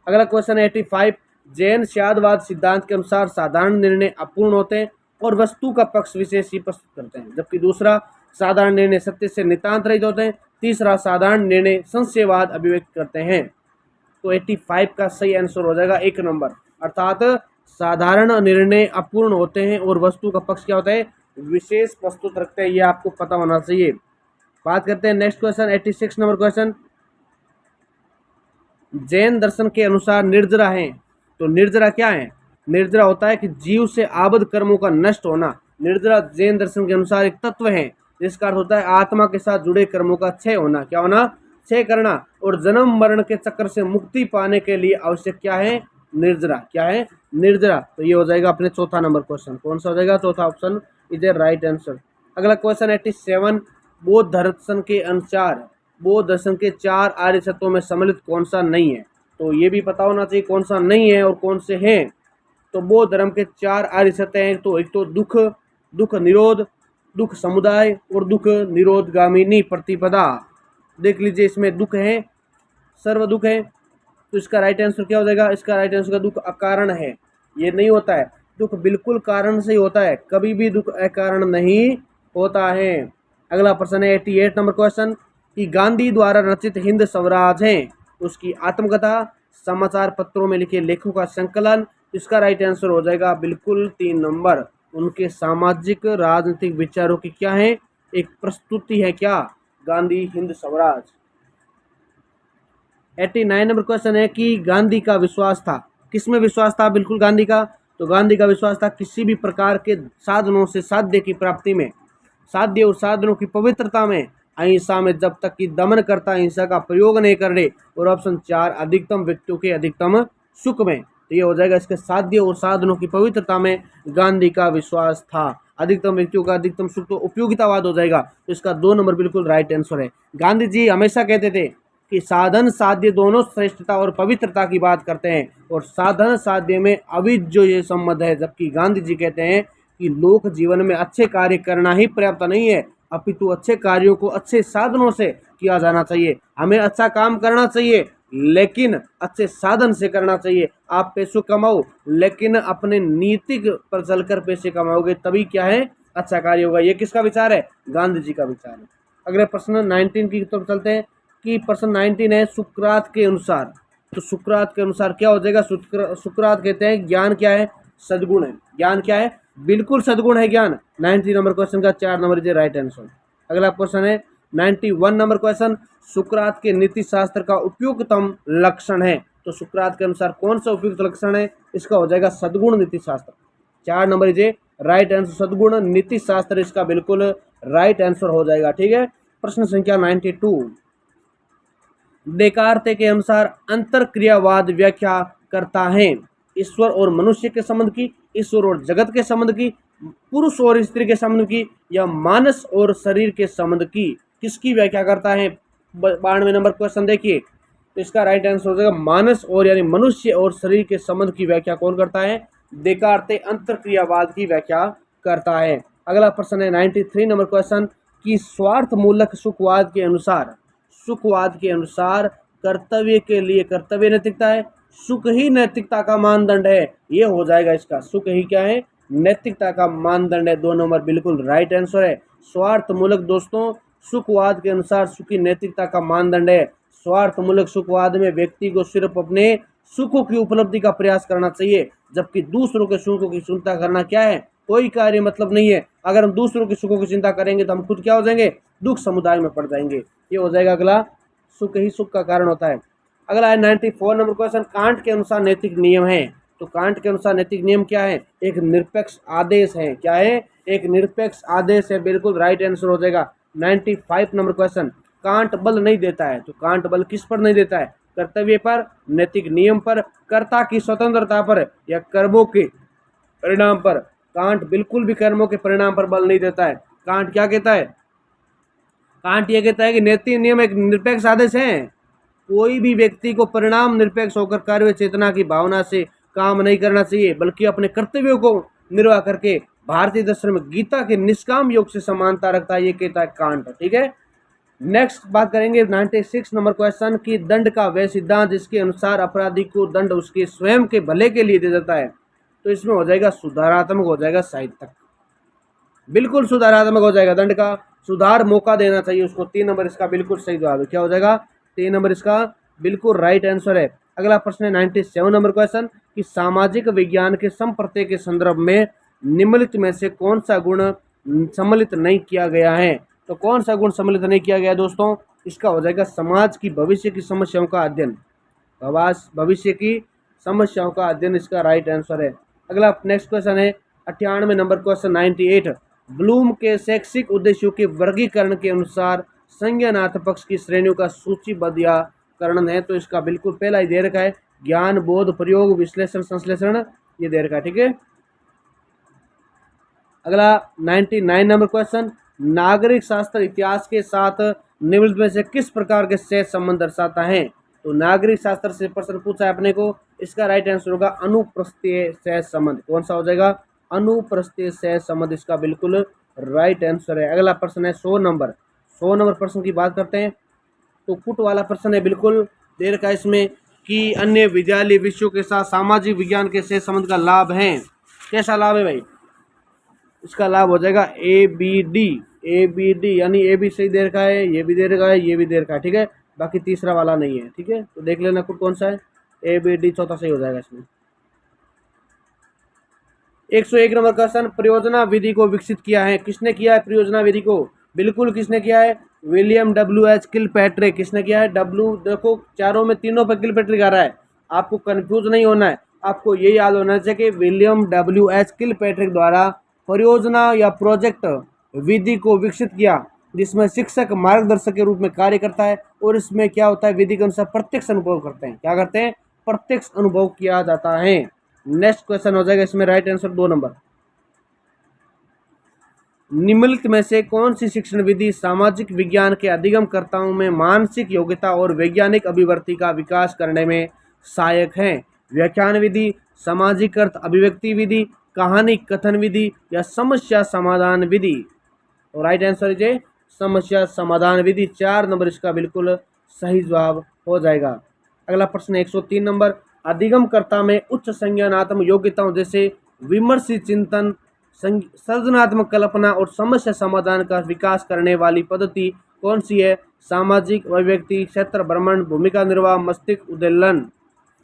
अगला क्वेश्चन है 85, जैन शादवाद सिद्धांत के अनुसार साधारण निर्णय अपूर्ण होते हैं और वस्तु का पक्ष विशेष ही प्रस्तुत करते हैं। जबकि दूसरा, साधारण निर्णय सत्य से नितांत रहित होते हैं। तीसरा, साधारण निर्णय संशयवाद अभिव्यक्त करते हैं। तो 85 का सही आंसर हो जाएगा 1 नंबर, अर्थात साधारण निर्णय अपूर्ण होते हैं और वस्तु का पक्ष क्या होता है, विशेष प्रस्तुत रखते हैं। ये आपको पता होना चाहिए। बात करते हैं next question, 86 number question. Jain दर्शन के अनुसार निर्जरा है। तो निर्जरा क्या है? निर्जरा होता है कि जीव से आबद्ध कर्मों का नष्ट होना। निर्जरा जैन दर्शन के अनुसार एक तत्व है जिसका अर्थ होता है आत्मा के साथ जुड़े कर्मों का क्षय होना। क्या होना? क्षय करना। और जन्म मरण के चक्र से मुक्ति पाने के लिए आवश्यक क्या है? निर्जरा। क्या है? निर्जरा। तो ये हो जाएगा अपने चौथा नंबर क्वेश्चन। कौन सा हो जाएगा? चौथा option is a right answer. अगला क्वेश्चन 87, बौद्ध दर्शन के अनुसार बौद्ध दर्शन के 4 आर्य सत्यों में सम्मिलित कौन सा नहीं है? तो ये भी पता होना चाहिए कौन सा नहीं है और कौन से हैं। तो बौद्ध धर्म के 4 आर्य सत्य हैं। तो एक तो दुख, दुख निरोध, दुख समुदाय और दुख निरोधगामिनी प्रतिपदा। देख लीजिए, इसमें दुख है, सर्व दुख है। तो इसका राइट आंसर क्या हो जाएगा? इसका राइट आंसर का दुख अकारण है। ये नहीं होता है, दुख बिल्कुल कारण से ही होता है, कभी भी दुख अकारण नहीं होता है। अगला प्रश्न है 88 नंबर क्वेश्चन कि गांधी द्वारा रचित हिंद स्वराज है, उसकी आत्मकथा, समाचार पत्रों में लिखे लेखों का संकलन। इसका राइट आंसर हो जाएगा बिल्कुल 3 नंबर। उनके सामाजिक राजनीतिक विचारों की क्या है? एक प्रस्तुति है। क्या? गांधी हिंद स्वराज। 89 नंबर क्वेश्चन है कि गांधी का विश्वास था। किसमें विश्वास था? बिल्कुल गांधी का। तो गांधी का विश्वास था किसी भी प्रकार के साधनों से साध्य की प्राप्ति में, साध्य और साधनों की पवित्रता में, अहिंसा में, जब तक कि दमन करता हिंसा का प्रयोग नहीं करे। और ऑप्शन 4, अधिकतम व्यक्तियों के अधिकतम सुख में। तो ये हो जाएगा इसके साध्य और साधनों की पवित्रता में गांधी का विश्वास था। अधिकतम व्यक्तियों का अधिकतम सुख तो उपयोगितावाद हो जाएगा। तो इसका 2 नंबर बिल्कुल राइट आंसर है। गांधी जी हमेशा कहते थे कि साधन साध्य दोनों श्रेष्ठता और पवित्रता की बात करते हैं और साधन साध्य में अविज्यो ये संबंध है। जबकि गांधी जी कहते हैं कि लोक जीवन में अच्छे कार्य करना ही पर्याप्त नहीं है, अपितु अच्छे कार्यों को अच्छे साधनों से किया जाना चाहिए। हमें अच्छा काम करना चाहिए लेकिन अच्छे साधन से करना चाहिए। आप पैसों कमाओ लेकिन अपने नीतिक पर चलकर पैसे कमाओगे, तभी क्या है? अच्छा कार्य होगा। ये किसका विचार है? गांधी जी का विचार है। अगले प्रश्न 19 की तरफ चलते हैं कि प्रश्न 19 है सुकरात के अनुसार। तो सुकरात के अनुसार क्या हो जाएगा? सुकरात कहते हैं ज्ञान क्या है? सद्गुण है। ज्ञान क्या है? बिल्कुल सद्गुण है ज्ञान। 90 नंबर क्वेश्चन का 4 नंबर इज राइट आंसर। अगला क्वेश्चन है 91 नंबर क्वेश्चन, सुकरात के नीति शास्त्र का उपयुक्तम लक्षण है। तो सुकरात के अनुसार कौन सा उपयुक्त लक्षण है? इसका हो जाएगा सद्गुण नीति शास्त्र। 4 नंबर इज राइट आंसर, सद्गुण नीति शास्त्र इसका बिल्कुल राइट आंसर हो जाएगा। ठीक है। प्रश्न संख्या 92, डेकार्ते के अनुसार अंतरक्रियावाद व्याख्या करता है ईश्वर और मनुष्य के संबंध की, ईश्वर और जगत के संबंध की, पुरुष और स्त्री के संबंध की, या मानस और शरीर के संबंध की। किसकी व्याख्या करता है? 92 नंबर क्वेश्चन देखिए। तो इसका राइट आंसर हो जाएगा मानस और यानी मनुष्य और शरीर के संबंध की व्याख्या कौन करता है? डेकार्ते अंतरक्रियावाद की व्याख्या करता है। अगला प्रश्न है 93 नंबर क्वेश्चन कि स्वार्थ मूलक सुखवाद के अनुसार, सुखवाद के अनुसार कर्तव्य के लिए कर्तव्य नैतिकता है, सुख ही नैतिकता का मानदंड है। ये हो जाएगा इसका, सुख ही क्या है? नैतिकता का मानदंड है। 2 नंबर बिल्कुल राइट आंसर है। स्वार्थ मूलक दोस्तों सुखवाद के अनुसार सुखी नैतिकता का मानदंड है। स्वार्थ मूलक सुखवाद में व्यक्ति को सिर्फ अपने सुखों की उपलब्धि का प्रयास करना चाहिए, जबकि दूसरों के सुखों की चिंता करना क्या है? कोई कार्य मतलब नहीं है। अगर हम दूसरों के सुखों की चिंता करेंगे तो हम खुद क्या हो जाएंगे? दुख समुदाय में पड़ जाएंगे। ये हो जाएगा अगला, सुख ही सुख का कारण होता है। अगला है 94 नंबर क्वेश्चन, कांट के अनुसार नैतिक नियम है। तो कांट के अनुसार नैतिक नियम क्या है? एक निरपेक्ष आदेश है। क्या है? एक निरपेक्ष आदेश है। बिल्कुल राइट आंसर हो जाएगा 95 नंबर क्वेश्चन। कांट बल नहीं देता है। तो कांट बल किस पर नहीं देता है? कर्तव्य पर, नैतिक नियम पर, कर्ता की स्वतंत्रता पर, या कर्मों के परिणाम पर। कांट बिल्कुल भी कर्मों के परिणाम पर बल नहीं देता है। कांट क्या कहता है? कांट ये कहता है कि नैतिक नियम एक निरपेक्ष आदेश है। कोई भी व्यक्ति को परिणाम निरपेक्ष होकर कार्य चेतना की भावना से काम नहीं करना चाहिए, बल्कि अपने कर्तव्यों को निर्वाह करके भारतीय दर्शन में गीता के निष्काम योग से समानता रखता है। ये कहता है कांट। ठीक है। नेक्स्ट बात करेंगे 96 नंबर क्वेश्चन की दंड का वह सिद्धांत जिसके अनुसार अपराधी को दंड उसके स्वयं के भले के लिए दे जाता है। तो इसमें हो जाएगा सुधारात्मक, हो जाएगा साहित्यक। बिल्कुल सुधारात्मक हो जाएगा, दंड का सुधार मौका देना चाहिए उसको। 3 नंबर इसका बिल्कुल सही जवाब है। क्या हो जाएगा? 3 नंबर इसका बिल्कुल राइट आंसर है। अगला प्रश्न है 97 नंबर क्वेश्चन कि सामाजिक विज्ञान के समप्रत्यय के संदर्भ में निम्नलिखित में से कौन सा गुण सम्मिलित नहीं किया गया है? तो कौन सा गुण सम्मिलित नहीं किया गया दोस्तों? इसका हो जाएगा समाज की भविष्य की समस्याओं का अध्ययन। भविष्य की समस्याओं का अध्ययन इसका राइट आंसर है। अगला नेक्स्ट क्वेश्चन है 98 नंबर क्वेश्चन 98। ब्लूम के शैक्षिक उद्देश्यों के वर्गीकरण के अनुसार संज्ञानार्थ पक्ष की श्रेणियों का सूचीबद्ध या करण है। तो इसका बिल्कुल पहला ही दे रखा है, ज्ञान, बोध, प्रयोग, विश्लेषण, संश्लेषण, ये दे रखा है। ठीक है। अगला 99 नंबर क्वेश्चन, नागरिक शास्त्र इतिहास के साथ निम्नलिखित में से किस प्रकार के सहज संबंध दर्शाता है? तो नागरिक शास्त्र से प्रश्न पूछा है अपने को, इसका राइट आंसर होगा अनुप्रस्थीय सहज संबंध। कौन सा हो जाएगा? अनुप्रस्थीय सहज संबंध इसका बिल्कुल राइट आंसर है। अगला प्रश्न है 100 नंबर प्रश्न की बात करते हैं। तो कुट वाला प्रश्न है, बिल्कुल दे रखा है इसमें कि अन्य विद्यालय विषयों के साथ सामाजिक विज्ञान के सहज संबंध का लाभ है। कैसा लाभ है भाई? इसका लाभ हो जाएगा ए बी डी, यानी ए भी सही दे रखा है, ये भी दे रखा है, ये भी दे रखा है। ठीक है, बाकी तीसरा वाला नहीं है। ठीक है, तो देख लेना कुछ कौन सा है। A B D चौथा सही हो जाएगा इसमें। 101 नंबर क्वेश्चन, परियोजना विधि को विकसित किया है, किसने किया है परियोजना विधि को? बिल्कुल किसने किया है? William W.H. किलपैट्रिक। किसने किया है? डब्ल्यू, देखो चारों में तीनों पर किलपैट्रिक आ रहा है, आपको कंफ्यूज नहीं होना है, आपको ये याद होना चाहिए कि विलियम W.H. किलपैट्रिक द्वारा परियोजना या प्रोजेक्ट विधि को विकसित किया, जिसमें शिक्षक मार्गदर्शक के रूप में कार्य करता है। और इसमें क्या होता है? विधि के अनुसार प्रत्यक्ष अनुभव करते हैं। क्या करते हैं? प्रत्यक्ष अनुभव किया जाता है। नेक्स्ट क्वेश्चन हो जाएगा इसमें राइट आंसर 2 नंबर। निम्नलिखित में से कौन सी शिक्षण विधि सामाजिक विज्ञान के अधिगमकर्ताओं में मानसिक योग्यता और वैज्ञानिक अभिवृत्ति का विकास करने में सहायक है? व्याख्यान विधि, सामाजिक अर्थ अभिव्यक्ति विधि, कहानी कथन विधि या समस्या समाधान विधि? और राइट आंसर है समस्या समाधान विधि। 4 नंबर इसका बिल्कुल सही जवाब हो जाएगा। अगला प्रश्न 103 नंबर, अधिगमकर्ता में उच्च संज्ञानात्मक योग्यताओं जैसे विमर्शी चिंतन, सृजनात्मक कल्पना और समस्या समाधान का विकास करने वाली पद्धति कौन सी है? सामाजिक अभिव्यक्ति, क्षेत्र भ्रमण, भूमिका निर्वाह, मस्तिष्क उद्दोलन।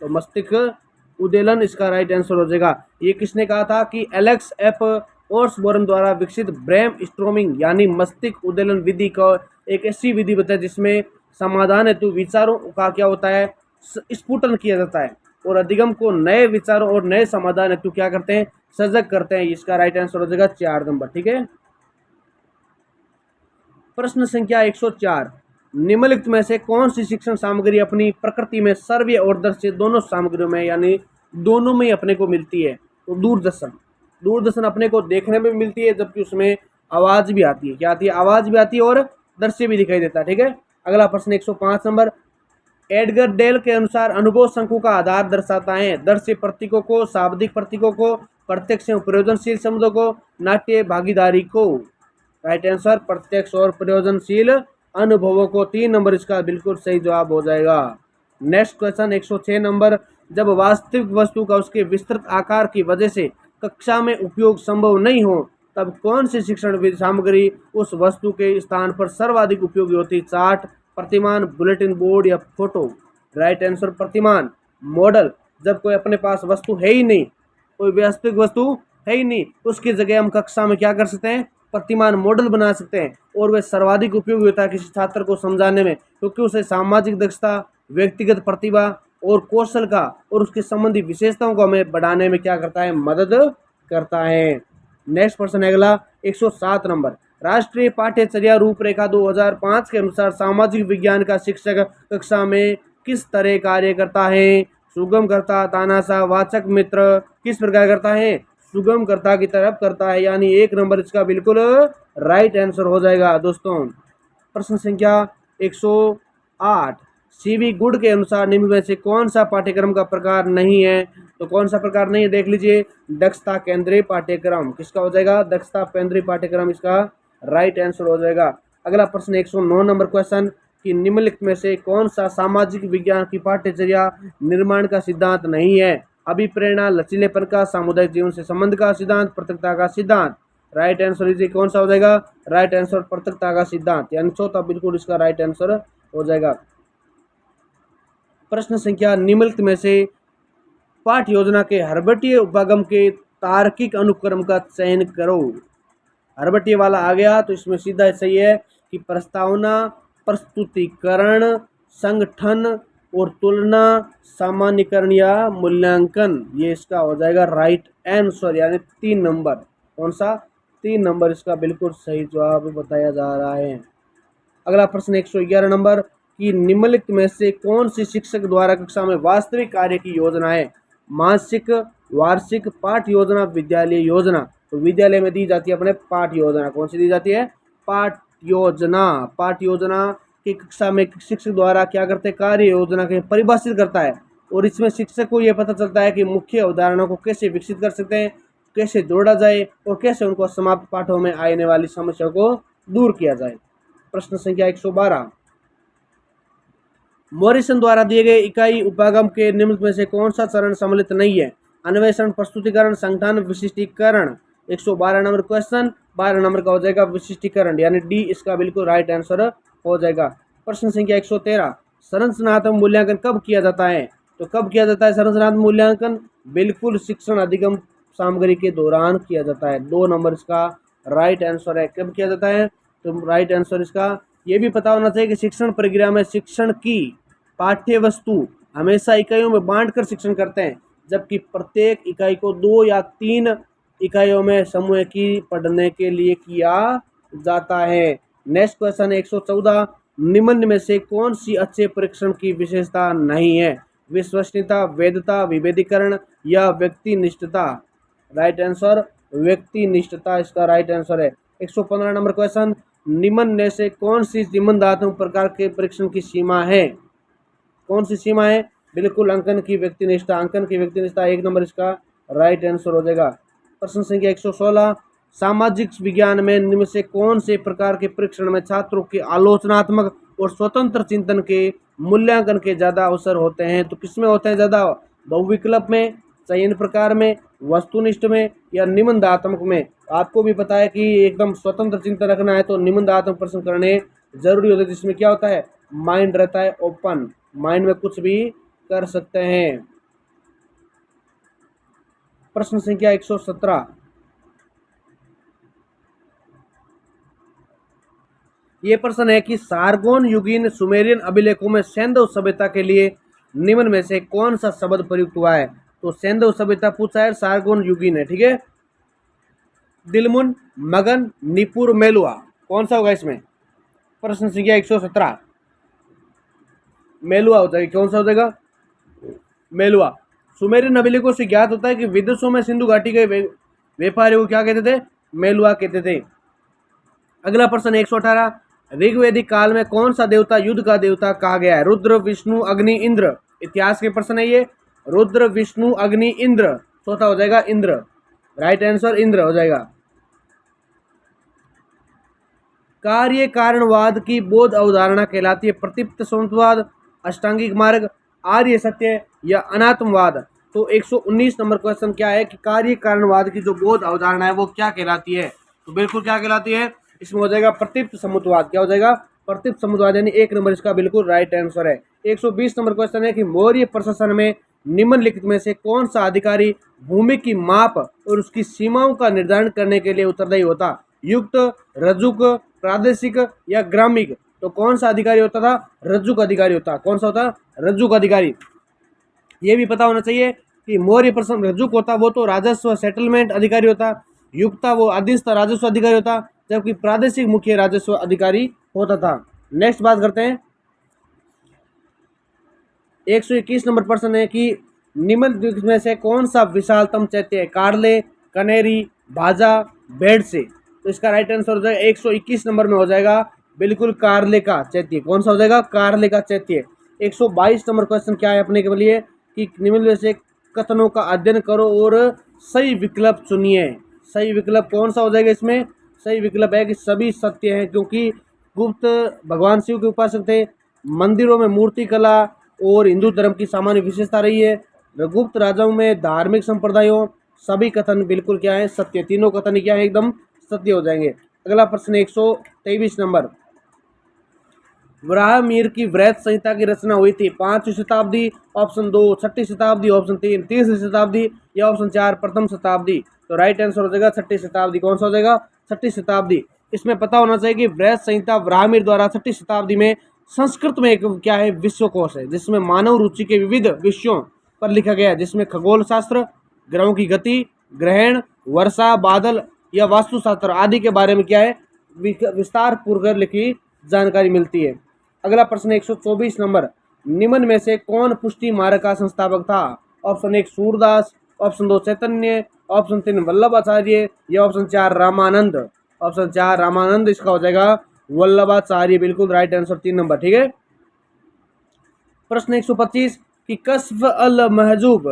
तो मस्तिष्क उद्दोलन इसका राइट आंसर हो जाएगा। ये किसने कहा था? कि एलेक्स एफ ओर्सबोर्न द्वारा विकसित ब्रेन स्ट्रोमिंग यानी मस्तिष्क उद्दोलन विधि को एक ऐसी विधि बताए जिसमें समाधान हेतु विचारों का क्या होता है? स्फुटन किया जाता है और अधिगम को नए विचारों और नए समाधान हेतु क्या करते हैं? सजग करते हैं। इसका राइट आंसर हो जाएगा 4 नंबर। ठीक है। प्रश्न संख्या 104, निम्नलिखित में से कौन सी शिक्षण सामग्री अपनी प्रकृति में श्रव्य और दृश्य दोनों सामग्रियों में यानी दोनों में अपने को मिलती है? तो दूरदर्शन अपने को देखने में मिलती है, जबकि उसमें आवाज भी आती है। क्या आती है? आवाज भी आती है और दृश्य भी दिखाई देता है। ठीक है। अगला प्रश्न 105 नंबर, एडगर डेल के अनुसार अनुभव शंकु का आधार दर्शाता है? दृश्य प्रतीकों को, शाब्दिक प्रतीकों को, प्रत्यक्ष एवं प्रयोजनशील शब्दों को, नाट्य भागीदारी को? राइट आंसर प्रत्यक्ष और प्रयोजनशील अनुभवों को। 3 नंबर इसका बिल्कुल सही जवाब हो जाएगा। नेक्स्ट क्वेश्चन 106 नंबर, जब वास्तविक वस्तु का उसके विस्तृत आकार की वजह से कक्षा में उपयोग संभव नहीं हो तब कौन सी शिक्षण सामग्री उस वस्तु के स्थान पर सर्वाधिक उपयोगी होती? चार्ट, प्रतिमान, बुलेटिन बोर्ड या फोटो? राइट आंसर प्रतिमान, मॉडल। जब कोई अपने पास वस्तु है ही नहीं, कोई वास्तविक वस्तु है ही नहीं, उसकी जगह हम कक्षा में क्या कर सकते हैं? प्रतिमान, मॉडल बना सकते हैं। और वह सर्वाधिक उपयोगी होता है किसी छात्र को समझाने में, क्योंकि उसे सामाजिक दक्षता, व्यक्तिगत प्रतिभा और कौशल का और उसके संबंधी विशेषताओं को हमें बढ़ाने में क्या करता है? मदद करता है। नेक्स्ट प्रश्न है अगला 107 नंबर, राष्ट्रीय पाठ्यचर्या रूपरेखा 2005 के अनुसार सामाजिक विज्ञान का शिक्षक कक्षा में किस तरह कार्य करता है? सुगमकर्ता, तानाशाह, वाचक मित्र? किस प्रकार करता है? सुगमकर्ता की तरफ करता है, यानी 1 नंबर इसका बिल्कुल राइट आंसर हो जाएगा दोस्तों। प्रश्न संख्या 108, CV गुड के अनुसार निम्न में से कौन सा पाठ्यक्रम का प्रकार नहीं है? तो कौन सा प्रकार नहीं है? देख लीजिए, दक्षता केंद्रीय पाठ्यक्रम। किसका हो जाएगा? दक्षता केंद्रीय पाठ्यक्रम इसका राइट आंसर हो जाएगा। अगला प्रश्न 109 नंबर क्वेश्चन कि निम्नलिखित में से कौन सा सामाजिक विज्ञान की पाठ्यचर्या निर्माण का सिद्धांत नहीं है? अभिप्रेरणा, लचीलेपन का, सामुदायिक जीवन से संबंध का सिद्धांत, पृथकता का सिद्धांत? राइट आंसर इज कौन सा हो जाएगा? राइट आंसर पृथकता का सिद्धांत, यानी चौथा बिल्कुल इसका राइट आंसर हो जाएगा। प्रश्न संख्या निम्नलिखित में से पाठ योजना के हर्बटीय उपागम के तार्किक अनुक्रम का चयन करो। हर्बटीय वाला आ गया तो इसमें सीधा सही है कि प्रस्तावना, प्रस्तुतिकरण, संगठन और तुलना, सामान्यीकरण या मूल्यांकन, ये इसका हो जाएगा राइट आंसर, यानी 3 नंबर। कौन सा? 3 नंबर इसका बिल्कुल सही जवाब बताया जा रहा है। अगला प्रश्न 111 नंबर कि निम्नलिखित में से कौन सी शिक्षक द्वारा कक्षा में वास्तविक कार्य की योजना है? मासिक, वार्षिक, पाठ योजना, विद्यालय योजना। तो विद्यालय में दी जाती है अपने पाठ योजना। कौन सी दी जाती है? पाठ योजना। पाठ योजना की कक्षा में शिक्षक द्वारा क्या करते हैं? कार्य योजना के परिभाषित करता है, और इसमें शिक्षक को यह पता चलता है कि मुख्य अवधारणाओं को कैसे विकसित कर सकते हैं, कैसे जोड़ा जाए और कैसे उनको समाप्त पाठों में आने वाली समस्याओं को दूर किया जाए। प्रश्न संख्या 112 मॉरिसन द्वारा दिए गए इकाई उपागम के निम्न में से कौन सा चरण सम्मिलित नहीं है? अन्वेषण, प्रस्तुतिकरण, संगठन, विशिष्टीकरण। 112 नंबर क्वेश्चन, 12 नंबर का हो जाएगा विशिष्टीकरण, यानी डी इसका बिल्कुल राइट आंसर हो जाएगा। प्रश्न संख्या 113 संरचनात्मक मूल्यांकन कब किया जाता है? तो कब किया जाता है संरचनात्मक मूल्यांकन? बिल्कुल शिक्षण अधिगम सामग्री के दौरान किया जाता है। 2 नंबर इसका राइट आंसर है। कब किया जाता है? तो राइट आंसर इसका ये भी पता होना चाहिए कि शिक्षण प्रक्रिया में शिक्षण की पाठ्य वस्तु हमेशा इकाइयों में बांटकर शिक्षण करते हैं, जबकि प्रत्येक इकाई को 2 या 3 इकाइयों में समूह की पढ़ने के लिए किया जाता है। नेक्स्ट क्वेश्चन 114 निम्न में से कौन सी अच्छे परीक्षण की विशेषता नहीं है? विश्वसनीयता, वैधता, विभेदीकरण या व्यक्तिनिष्ठता। राइट आंसर व्यक्तिनिष्ठता इसका राइट आंसर है। 115 नंबर क्वेश्चन निम्न में से कौन सी निबंधात्मक प्रकार के परीक्षण की सीमा है? कौन सी सीमा है? बिल्कुल अंकन की व्यक्तिनिष्ठता। अंकन की व्यक्तिनिष्ठता 1 नंबर इसका राइट आंसर हो जाएगा। प्रश्न संख्या 116 सामाजिक विज्ञान में निम्न से कौन से प्रकार के परीक्षण में छात्रों के आलोचनात्मक और स्वतंत्र चिंतन के मूल्यांकन के ज्यादा अवसर होते हैं? तो किसमें होते हैं ज्यादा? बहुविकल्प में, चयन प्रकार में, वस्तुनिष्ठ में या निबंधात्मक में? आपको भी पता है कि एकदम स्वतंत्र चिंतन रखना है तो निबंधात्मक प्रश्न करने जरूरी होते हैं, जिसमें क्या होता है? माइंड रहता है ओपन, माइंड में कुछ भी कर सकते हैं। प्रश्न संख्या 117 ये प्रश्न है कि सारगोन युगीन सुमेरियन अभिलेखों में सैंधव सभ्यता के लिए निम्न में से कौन सा शब्द प्रयुक्त हुआ है? तो सैंधव सभ्यता पूछा है, सारगोन युगीन है, ठीक है। दिलमुन, मगन, निपुर, मेलुआ, कौन सा होगा इसमें? प्रश्न संख्या 117 मेलुआ हो जाएगा। कौन सा हो जाएगा? मेलुआ। सुमेरियन अभिलेखों से ज्ञात होता है कि विदेशों में सिंधु घाटी के व्यापारियों को क्या कहते थे? मेलुआ कहते थे। अगला प्रश्न 118 ऋग्वेदिक काल में कौन सा देवता युद्ध का देवता कहा गया है? रुद्र, विष्णु, अग्नि, इंद्र। इतिहास के प्रश्न है ये। रुद्र, विष्णु, अग्नि, इंद्र। चौथा हो जाएगा इंद्र। राइट आंसर इंद्र हो जाएगा। कार्य कारणवाद की बोध अवधारणा कहलाती है प्रतिप्त समत्ववाद, अष्टांगिक मार्ग, आर्य सत्य या अनात्मवाद। तो 119 नंबर क्वेश्चन क्या है कि कार्य कारणवाद की जो बोध अवधारणा है वो क्या कहलाती है? तो बिल्कुल क्या कहलाती है? इसमें हो जाएगा प्रतिप्त समत्ववाद। क्या हो जाएगा? प्रतिप्त समत्ववाद, यानी 1 नंबर इसका बिल्कुल राइट आंसर है। 120 नंबर क्वेश्चन है कि मौर्य प्रशासन में निम्नलिखित में से कौन सा अधिकारी भूमि की माप और उसकी सीमाओं का निर्धारण करने के लिए उत्तरदायी होता? युक्त, रजुक, प्रादेशिक या ग्रामिक। तो कौन सा अधिकारी होता था? रज्जुक अधिकारी होता। कौन सा होता? रज्जुक अधिकारी। ये भी पता होना चाहिए कि मौर्य प्रशासन रज्जुक होता वो तो राजस्व सेटलमेंट अधिकारी होता, युक्ता वो अधीनस्थ राजस्व अधिकारी होता, जबकि प्रादेशिक मुख्य राजस्व अधिकारी होता था। नेक्स्ट बात करते हैं 121 नंबर प्रश्न है कि निम्न में से कौन सा विशालतम चैत्य है? कार्ले, कनेरी, भाजा, बेड से। तो इसका राइट आंसर हो जाएगा 121 नंबर में हो जाएगा बिल्कुल कार्ले का चैत्य। कौन सा हो जाएगा? कार्ले का चैत्य। 122 नंबर क्वेश्चन क्या है अपने के लिए कि निम्न में से कथनों का अध्ययन करो और सही विकल्प चुनिए। सही विकल्प कौन सा हो जाएगा इसमें? सही विकल्प है कि सभी सत्य हैं, क्योंकि गुप्त भगवान शिव के उपासक थे, मंदिरों में मूर्ति कला और हिंदू धर्म की सामान्य विशेषता रही है, गुप्त राजाओं में धार्मिक संप्रदायों, सभी कथन बिल्कुल क्या है? सत्य। तीनों कथन क्या है? एकदम सत्य हो जाएंगे। अगला प्रश्न 123 नंबर, वराहमिहिर की वृहत संहिता की रचना हुई थी 5वीं शताब्दी, ऑप्शन 2 6वीं शताब्दी, ऑप्शन 3 3वीं शताब्दी या ऑप्शन 4 प्रथम शताब्दी। तो राइट आंसर हो जाएगा 6वीं शताब्दी। कौन सा हो जाएगा? 6वीं शताब्दी। इसमें पता होना चाहिए कि वृहत संहिता वराहमिहिर द्वारा 6वीं शताब्दी में संस्कृत में एक क्या है, विश्वकोश है, जिसमें मानव रुचि के विविध विषयों पर लिखा गया है, जिसमें खगोल शास्त्र, ग्रहों की गति, ग्रहण, वर्षा, बादल या वास्तुशास्त्र आदि के बारे में क्या है, विस्तार पूर्वक लिखी जानकारी मिलती है। अगला प्रश्न 124 नंबर, निम्न में से कौन पुष्टि मार्ग का संस्थापक था? ऑप्शन 1 सूरदास, ऑप्शन 2 चैतन्य, ऑप्शन 3 वल्लभाचार्य या ऑप्शन 4 रामानंद। ऑप्शन 4 रामानंद इसका हो जाएगा वल्लभाचार्य, बिल्कुल राइट आंसर 3 नंबर। ठीक है। प्रश्न 125 कि कश्फ अल महजूब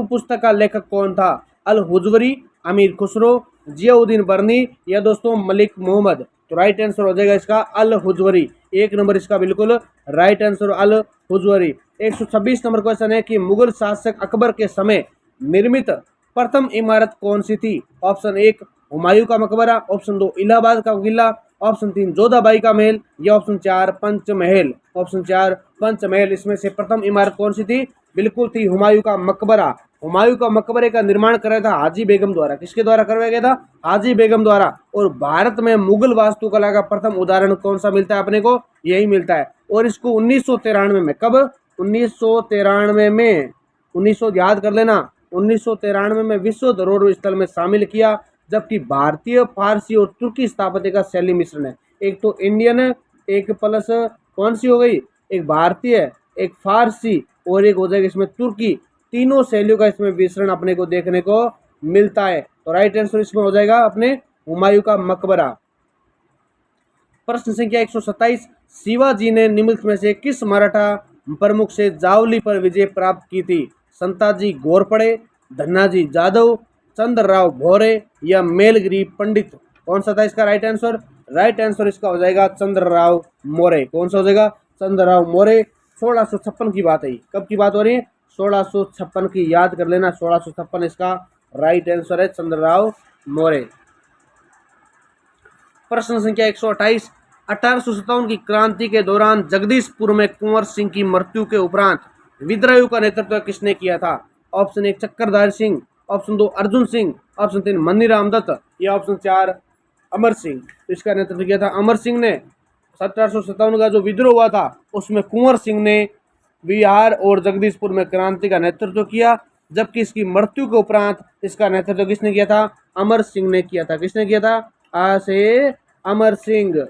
पुस्तक का लेखक कौन था? अल हुजवरी, अमीर खुसरो, जियाउद्दीन बर्नी या दोस्तों मलिक मोहम्मद। तो राइट आंसर हो जाएगा इसका अल हुजवरी, 1 नंबर इसका बिल्कुल राइट आंसर अल हुजवरी। 126 नंबर क्वेश्चन है कि मुगल शासक अकबर के समय निर्मित प्रथम इमारत कौन सी थी? ऑप्शन 1 हुमायूं का मकबरा, ऑप्शन 2 इलाहाबाद का किला, ऑप्शन 3 जोधाबाई का महल या ऑप्शन 4 पंचमहल। ऑप्शन 4 पंचमहल। इसमें से प्रथम इमारत कौन सी थी? बिल्कुल थी हुमायूं का मकबरा। हुमायूं का मकबरे का निर्माण कराया था हाजी बेगम द्वारा। किसके द्वारा करवाया गया था? हाजी बेगम द्वारा। और भारत में मुगल वास्तुकला का प्रथम उदाहरण कौन सा मिलता है अपने को? यही मिलता है। और इसको 1993 में, कब? 1993 में, 1900 याद कर लेना, 1993 में विश्व धरोहर स्थल में शामिल किया। जबकि भारतीय, फारसी और तुर्की स्थापत्य का शैली मिश्रण है। एक तो इंडियन है, एक प्लस कौन सी हो गई, एक भारतीय, एक फारसी और एक हो जाएगा इसमें तुर्की। तीनों शैलियों का इसमें मिश्रण अपने को देखने को मिलता है। तो राइट आंसर इसमें हो जाएगा अपने हुमायूं का मकबरा। प्रश्न संख्या 127, शिवाजी ने निम्नलिखित में से किस मराठा प्रमुख से जावली पर विजय प्राप्त की थी? संताजी घोरपड़े, धन्नाजी जाधव, चंद्रराव भोरे या मेलगिरी पंडित। कौन सा था इसका राइट आंसर? राइट आंसर इसका हो जाएगा चंद्रराव मौर्य। कौन सा हो जाएगा? चंद्रराव मौर्य। 1656 की बात है। कब की बात हो रही है? 1656 की, याद कर लेना। 1656 इसका राइट आंसर है, चंद्रराव मौर्य। प्रश्न संख्या 128, 1857 की क्रांति के दौरान जगदीशपुर में कुंवर सिंह की मृत्यु के उपरांत विद्रोह का नेतृत्व किसने किया था? ऑप्शन 1 चक्रधारी सिंह, ऑप्शन 2 अर्जुन सिंह, ऑप्शन 3 मनीराम दत्त या ऑप्शन 4 अमर सिंह। तो इसका नेतृत्व किया था अमर सिंह ने। 1757 का जो विद्रोह हुआ था उसमें कुंवर सिंह ने बिहार और जगदीशपुर में क्रांति का नेतृत्व किया। जबकि इसकी मृत्यु के उपरांत इसका नेतृत्व किसने किया था? अमर सिंह ने किया था। किसने किया था? आ से अमर सिंह।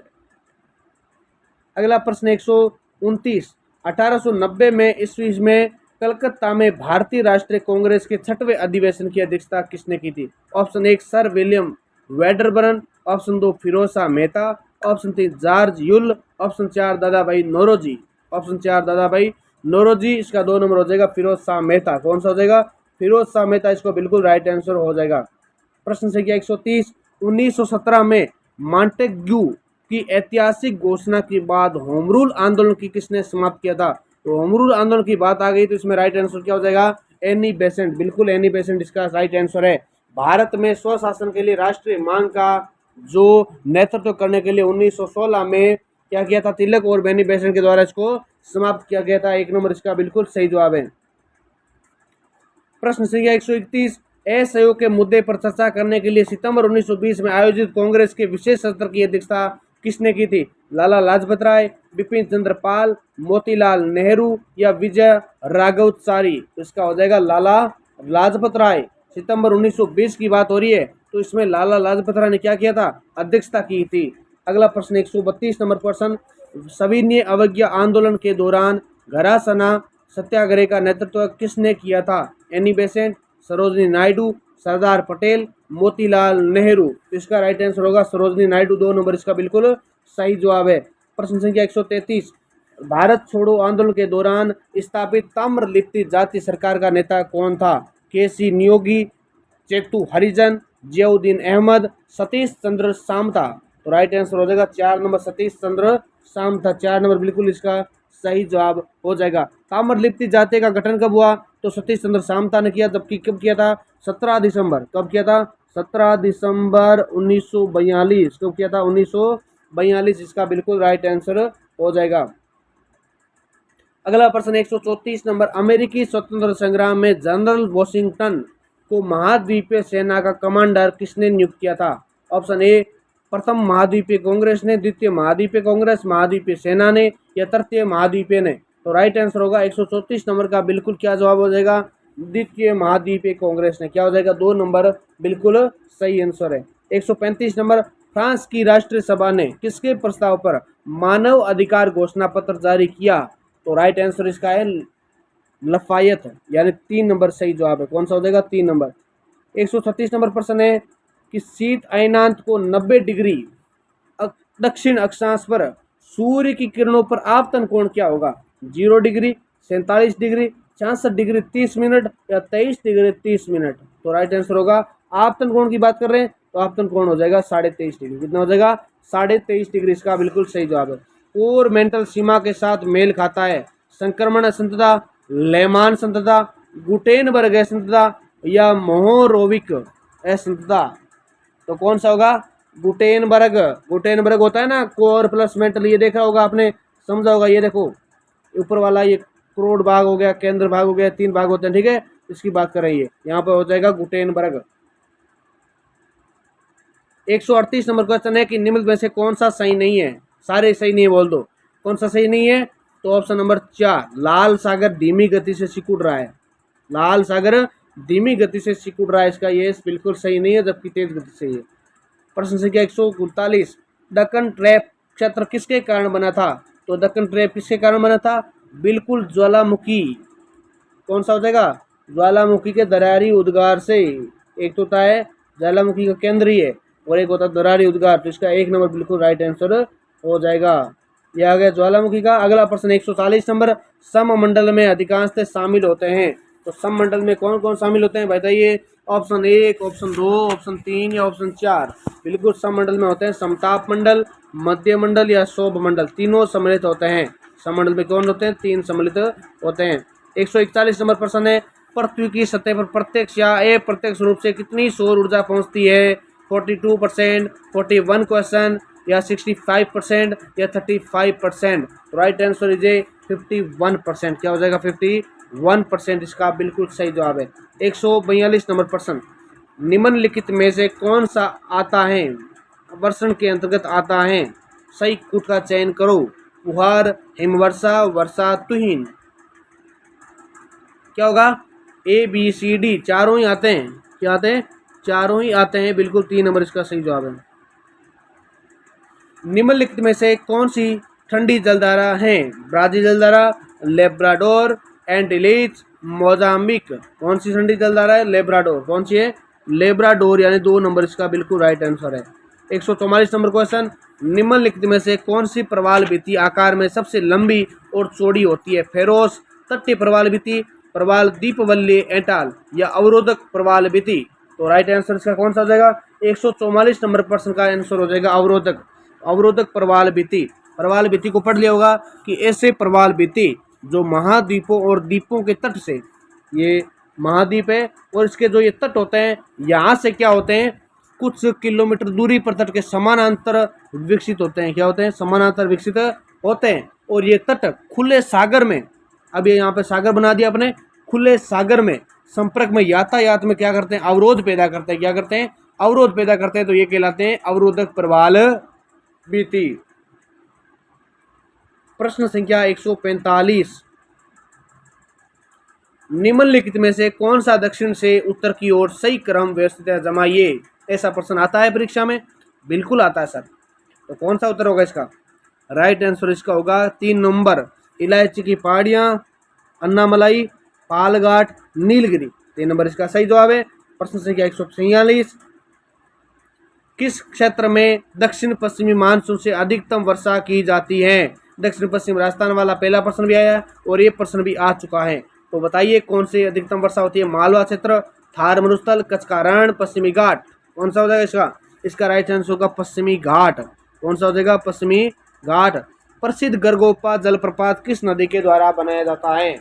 अगला प्रश्न 129, 1890 में ईस्वी में कलकत्ता में भारतीय राष्ट्रीय कांग्रेस के 6वें अधिवेशन की अध्यक्षता किसने की थी? Option 1 Sir William Wedderburn, option 2 Pheroze Shah Mehta, option 3 George Yule, option 4 Dadabhai Naoroji. Option 4 Dadabhai Naoroji. इसका 2 नंबर हो जाएगा फिरोज शाह मेहता। कौन सा हो जाएगा? फिरोज शाह मेहता इसको बिल्कुल राइट आंसर हो जाएगा। प्रश्न संख्या 130, 1917 में मॉन्टेग्यू की ऐतिहासिक घोषणा के बाद होम रूल आंदोलन की किसने समाप्त किया था? तो होम रूल आंदोलन की बात आ गई तो इसमें राइट आंसर क्या हो जाएगा? Annie Besant. बिल्कुल एनी बेसेंट इसका राइट आंसर है। भारत में स्वशासन के लिए राष्ट्रीय मांग का जो नेतृत्व करने के लिए 1916 में क्या किया था? तिलक और एनी बेसेंट के द्वारा इसको समाप्त किया गया था। 1 नंबर इसका बिल्कुल सही जवाब है। प्रश्न संख्या 131, असहयोग के मुद्दे पर चर्चा करने के लिए सितंबर 1920 में आयोजित कांग्रेस के विशेष सत्र की अध्यक्षता किसने की थी? लाला लाजपत राय, बिपिन चंद्र पाल, मोतीलाल नेहरू या विजय राघवाचारी। इसका हो जाएगा लाला लाजपत राय। सितंबर 1920 की बात हो रही है तो इसमें लाला लाजपत राय ने क्या किया था? अध्यक्षता की थी। अगला प्रश्न 132 नंबर क्वेश्चन, सविनय अवज्ञा आंदोलन के दौरान घरासना सत्याग्रह का नेतृत्व किसने किया था? Annie Besant, Sarojini Naidu, Sardar Patel, Motilal Nehru. इसका राइट आंसर होगा सरोजिनी नायडू। 2 नंबर इसका बिल्कुल सही जवाब है। प्रश्न संख्या 133, भारत छोड़ो आंदोलन के दौरान स्थापित ताम्रलिप्ति जाति सरकार का नेता कौन था? केसी नियोगी, चेतु हरिजन, जियाउद्दीन अहमद, सतीश चंद्र सामता। तो राइट आंसर हो जाएगा 4 नंबर सतीश चंद्र सामता। 4 नंबर बिल्कुल इसका सही जवाब हो जाएगा। ताम्रलिप्ति जाति का गठन कब हुआ? तो सतीश चंद्र सामता ने किया। जबकि कब किया था? 17 दिसंबर। कब किया था? 17 दिसंबर 1942, कब किया था? 1942 इसका बिल्कुल राइट आंसर हो जाएगा। अगला प्रश्न 134 नंबर, अमेरिकी स्वतंत्रता संग्राम में जनरल वॉशिंगटन को महाद्वीपीय सेना का कमांडर किसने नियुक्त किया था? ऑप्शन ए प्रथम महाद्वीपीय कांग्रेस ने, द्वितीय महाद्वीपीय कांग्रेस, महाद्वीपीय सेना ने, या तृतीय महाद्वीपीय ने। तो राइट आंसर होगा 134 नंबर का बिल्कुल क्या जवाब हो जाएगा? द्वितीय महाद्वीपीय कांग्रेस ने। क्या हो जाएगा? 2 नंबर बिल्कुल सही आंसर है। 135 नंबर, फ्रांस की राष्ट्रीय सभा ने किसके प्रस्ताव पर मानव अधिकार घोषणा पत्र जारी किया? तो राइट आंसर इसका है लफायत, यानी 3 नंबर सही जवाब है। कौन सा हो जाएगा? 3 नंबर। 136 नंबर प्रश्न है कि शीत अयनांत को 90 डिग्री दक्षिण अक्षांश पर सूर्य की किरणों पर आपतन कोण क्या होगा? 0 डिग्री, 47 डिग्री, 66 डिग्री 30 मिनट, या 23 डिग्री 30 मिनट। तो राइट आंसर होगा, आपतन कोण की बात कर रहे हैं तो आपतन कोण हो जाएगा 23.5 डिग्री। कितना हो जाएगा? 23.5 डिग्री इसका बिल्कुल सही जवाब है। कोर मेंटल सीमा के साथ मेल खाता है संक्रमण असंतता, लेमान असंतता, गुटेनबर्ग असंतता, या मोहोरोविक असंतता। तो कौन सा होगा? गुटेनबर्ग। गुटेनबर्ग होता है ना कोर प्लस मेंटल, ये देखा होगा आपने, समझा होगा। ये देखो ऊपर वाला ये करोड़ भाग हो गया, केंद्र भाग हो गया, 3 भाग होते हैं, ठीक है, इसकी बात कर रही है। यहाँ पर हो जाएगा गुटेनबर्ग। 138 नंबर क्वेश्चन है कि निम्न में से कौन सा सही नहीं है? सारे सही नहीं है, बोल दो कौन सा सही नहीं है। तो ऑप्शन नंबर 4, लाल सागर धीमी गति से सिकुड़ रहा है। लाल सागर धीमी गति से सिकुड़ रहा है, इसका ये बिल्कुल सही नहीं है, जबकि तेज गति से है। प्रश्न संख्या 139, दक्कन ट्रैप क्षेत्र किसके कारण बना था? तो दक्कन ट्रैप किसके कारण बना था? बिल्कुल ज्वालामुखी। कौन सा हो जाएगा? ज्वालामुखी के दरारी उद्गार से। एक तो होता है ज्वालामुखी का केंद्रीय और एक होता है दरारी उद्गार, तो इसका 1 नंबर बिल्कुल राइट आंसर हो जाएगा। यह आ गया ज्वालामुखी का। अगला प्रश्न 140 नंबर, सममंडल में अधिकांशतः शामिल होते हैं। तो सममंडल में कौन कौन शामिल होते हैं बताइए? ऑप्शन 1, ऑप्शन 2, ऑप्शन 3 या ऑप्शन 4। बिल्कुल सममंडल में होते हैं समताप मंडल, मध्य मंडल या शोभ मंडल, तीनों सम्मिलित होते हैं। सममंडल में कौन होते हैं? 3 सम्मिलित होते हैं। 141 नंबर प्रश्न है, पृथ्वी की सतह पर प्रत्यक्ष या अप्रत्यक्ष रूप से कितनी सौर ऊर्जा पहुंचती है? 42%, 41% या 65% या 35%। Right answer is 51%। क्या हो जाएगा? 51% इसका बिल्कुल सही जवाब है। 142 नंबर प्रश्न, निम्नलिखित में से कौन सा आता है, वर्षण के अंतर्गत आता है? सही कूट का चयन करो। फुहार, हिमवर्षा, वर्षा, तुहिन। क्या होगा? ए बी सी डी चारों ही आते हैं। क्या आते हैं? चारों ही आते हैं, बिल्कुल 3 नंबर इसका सही जवाब है। निम्नलिखित में से कौन सी ठंडी जलधारा है? ब्राजील जलधारा, लेब्राडोर, एंटीलीज, मोजाम्बिक। कौन सी ठंडी जलधारा है? लेब्राडोर। कौन सी है? लेब्राडोर, यानी 2 नंबर इसका बिल्कुल राइट आंसर है। 144 नंबर क्वेश्चन, निम्नलिखित में से कौन सी प्रवाल भित्ति आकार में सबसे लंबी और चौड़ी होती है? फेरोस, तटीय प्रवाल भित्ति, प्रवाल दीपवल्ली एटाल, या अवरोधक प्रवाल भित्ति। तो राइट आंसर इसका कौन सा हो जाएगा? 144 नंबर प्रश्न का आंसर हो जाएगा अवरोधक। अवरोधक प्रवाल भित्ति। प्रवाल भित्ति को पढ़ लिया होगा कि ऐसे प्रवाल भित्ति जो महाद्वीपों और द्वीपों के तट से, ये महाद्वीप है और इसके जो ये तट होते हैं, यहाँ से क्या होते हैं, कुछ किलोमीटर दूरी पर तट के समानांतर विकसित होते हैं। क्या होते हैं? समानांतर विकसित होते हैं। और ये तट खुले सागर में, अब ये यहाँ पे सागर बना दिया अपने, खुले सागर में संपर्क में यातायात में क्या करते हैं? अवरोध पैदा करते हैं। क्या करते हैं? अवरोध पैदा करते हैं। तो ये कहलाते हैं अवरोधक प्रवाल भित्ति। प्रश्न संख्या 145, निम्नलिखित में से कौन सा दक्षिण से उत्तर की ओर सही क्रम व्यवस्थित है? जमाइए। ऐसा प्रश्न आता है परीक्षा में, बिल्कुल आता है सर। तो कौन सा उत्तर होगा इसका? राइट आंसर इसका होगा 3 नंबर, इलायची की पहाड़ियाँ, अन्नामलाई, पालघाट, नीलगिरी। 3 नंबर इसका सही जवाब है। प्रश्न संख्या 146, किस क्षेत्र में दक्षिण पश्चिमी मानसून से अधिकतम वर्षा की जाती है? दक्षिण पश्चिम राजस्थान वाला पहला प्रश्न भी आया है और ये प्रश्न भी आ चुका है। तो बताइए कौन से अधिकतम वर्षा होती है? मालवा क्षेत्र, थार मरुस्थल, कच्छ का रण, पश्चिमी घाट। कौन सा हो जाएगा इसका? इसका राइट आंसर होगा पश्चिमी घाट। कौन सा हो जाएगा? पश्चिमी घाट। प्रसिद्ध गरगोपा जलप्रपात किस नदी के द्वारा बनाया जाता है?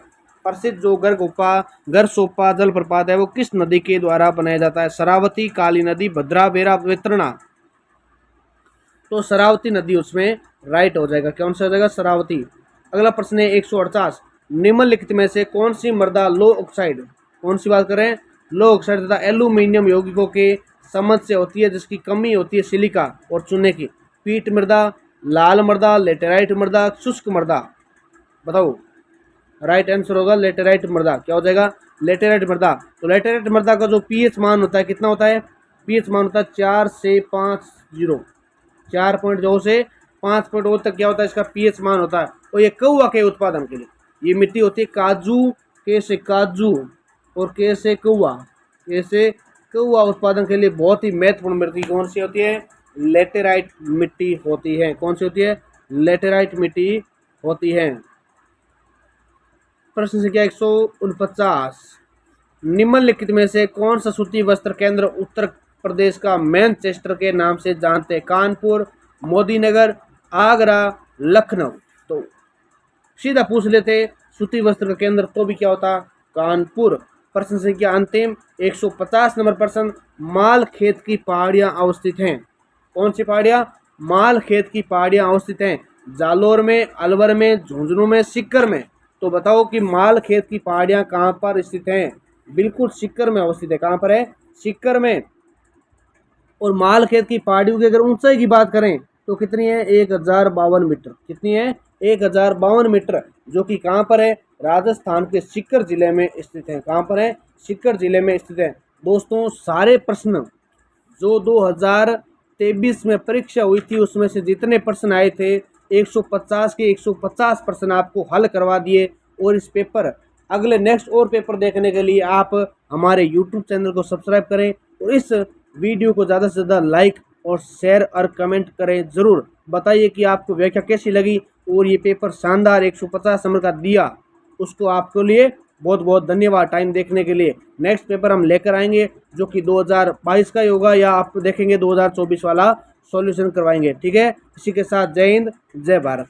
प्रसिद्ध जो गरसोप्पा जलप्रपात है वो किस नदी के द्वारा बनाया जाता है? शरावती, काली नदी, भद्रा, बेरा, वैतरणा। तो शरावती नदी उसमें राइट हो जाएगा। कौन सा हो जाएगा? शरावती। अगला प्रश्न है 148, निम्नलिखित में से कौन सी मृदा लो ऑक्साइड, कौन सी बात करें? लो ऑक्साइड तथा एल्यूमिनियम यौगिकों के समझ से होती है, जिसकी कमी होती है सिलिका और चूने की? पीट मृदा, लाल मृदा, लेटेराइट मृदा, शुष्क मृदा। बताओ। राइट आंसर होगा लेटेराइट मृदा। क्या हो जाएगा? लेटेराइट मृदा। तो लेटेराइट मृदा का जो पीएच मान होता है कितना होता है? पीएच मान होता है 4 से 5.0, 4.0 से 5.0 तक क्या होता है इसका पीएच मान होता है। और ये कौवा के उत्पादन के लिए ये मिट्टी होती है काजू, के से काजू और के से कौवा, के से कौवा उत्पादन के लिए बहुत ही महत्वपूर्ण मिट्टी कौन सी होती है? लेटेराइट मिट्टी होती है। कौन सी होती है? लेटेराइट मिट्टी होती है। प्रश्न संख्या 149, निम्नलिखित में से कौन सा सूती वस्त्र केंद्र उत्तर प्रदेश का मैनचेस्टर के नाम से जानते हैं? कानपुर, मोदीनगर, आगरा, लखनऊ। तो सीधा पूछ लेते सूती वस्त्र का केंद्र तो भी क्या होता? कानपुर। प्रश्न संख्या अंतिम 150 नंबर प्रश्न, माल खेत की पहाड़ियां अवस्थित हैं। कौन सी पहाड़ियां? माल खेत की पहाड़ियां अवस्थित हैं। जालोर में, अलवर में, झुंझुनू में, सीकर में। तो बताओ कि माल खेत की पहाड़ियां कहां पर स्थित हैं? बिल्कुल सीकर में अवस्थित है। कहां पर है? सीकर में। और माल खेत की पहाड़ियों की अगर ऊंचाई की बात करें तो कितनी है? 1052 मीटर। कितनी है? 1052 मीटर, जो कि कहां पर है? राजस्थान के सीकर जिले में स्थित है। कहां पर है? सीकर जिले में स्थित है। दोस्तों सारे प्रश्न जो 2023 में परीक्षा हुई थी उसमें से जितने प्रश्न आए थे 150 के 150 प्रश्न आपको हल करवा दिए। और इस पेपर अगले नेक्स्ट और पेपर देखने के लिए आप हमारे यूट्यूब चैनल को सब्सक्राइब करें और इस वीडियो को ज़्यादा से ज़्यादा लाइक और शेयर और कमेंट करें। ज़रूर बताइए कि आपको व्याख्या कैसी लगी और ये पेपर शानदार 150 नंबर का दिया, उसको आपके लिए बहुत बहुत धन्यवाद टाइम देखने के लिए। नेक्स्ट पेपर हम लेकर आएंगे जो कि 2022 का ही होगा या आप देखेंगे 2024 वाला सॉल्यूशन करवाएंगे। ठीक है, इसी के साथ जय हिंद, जय भारत।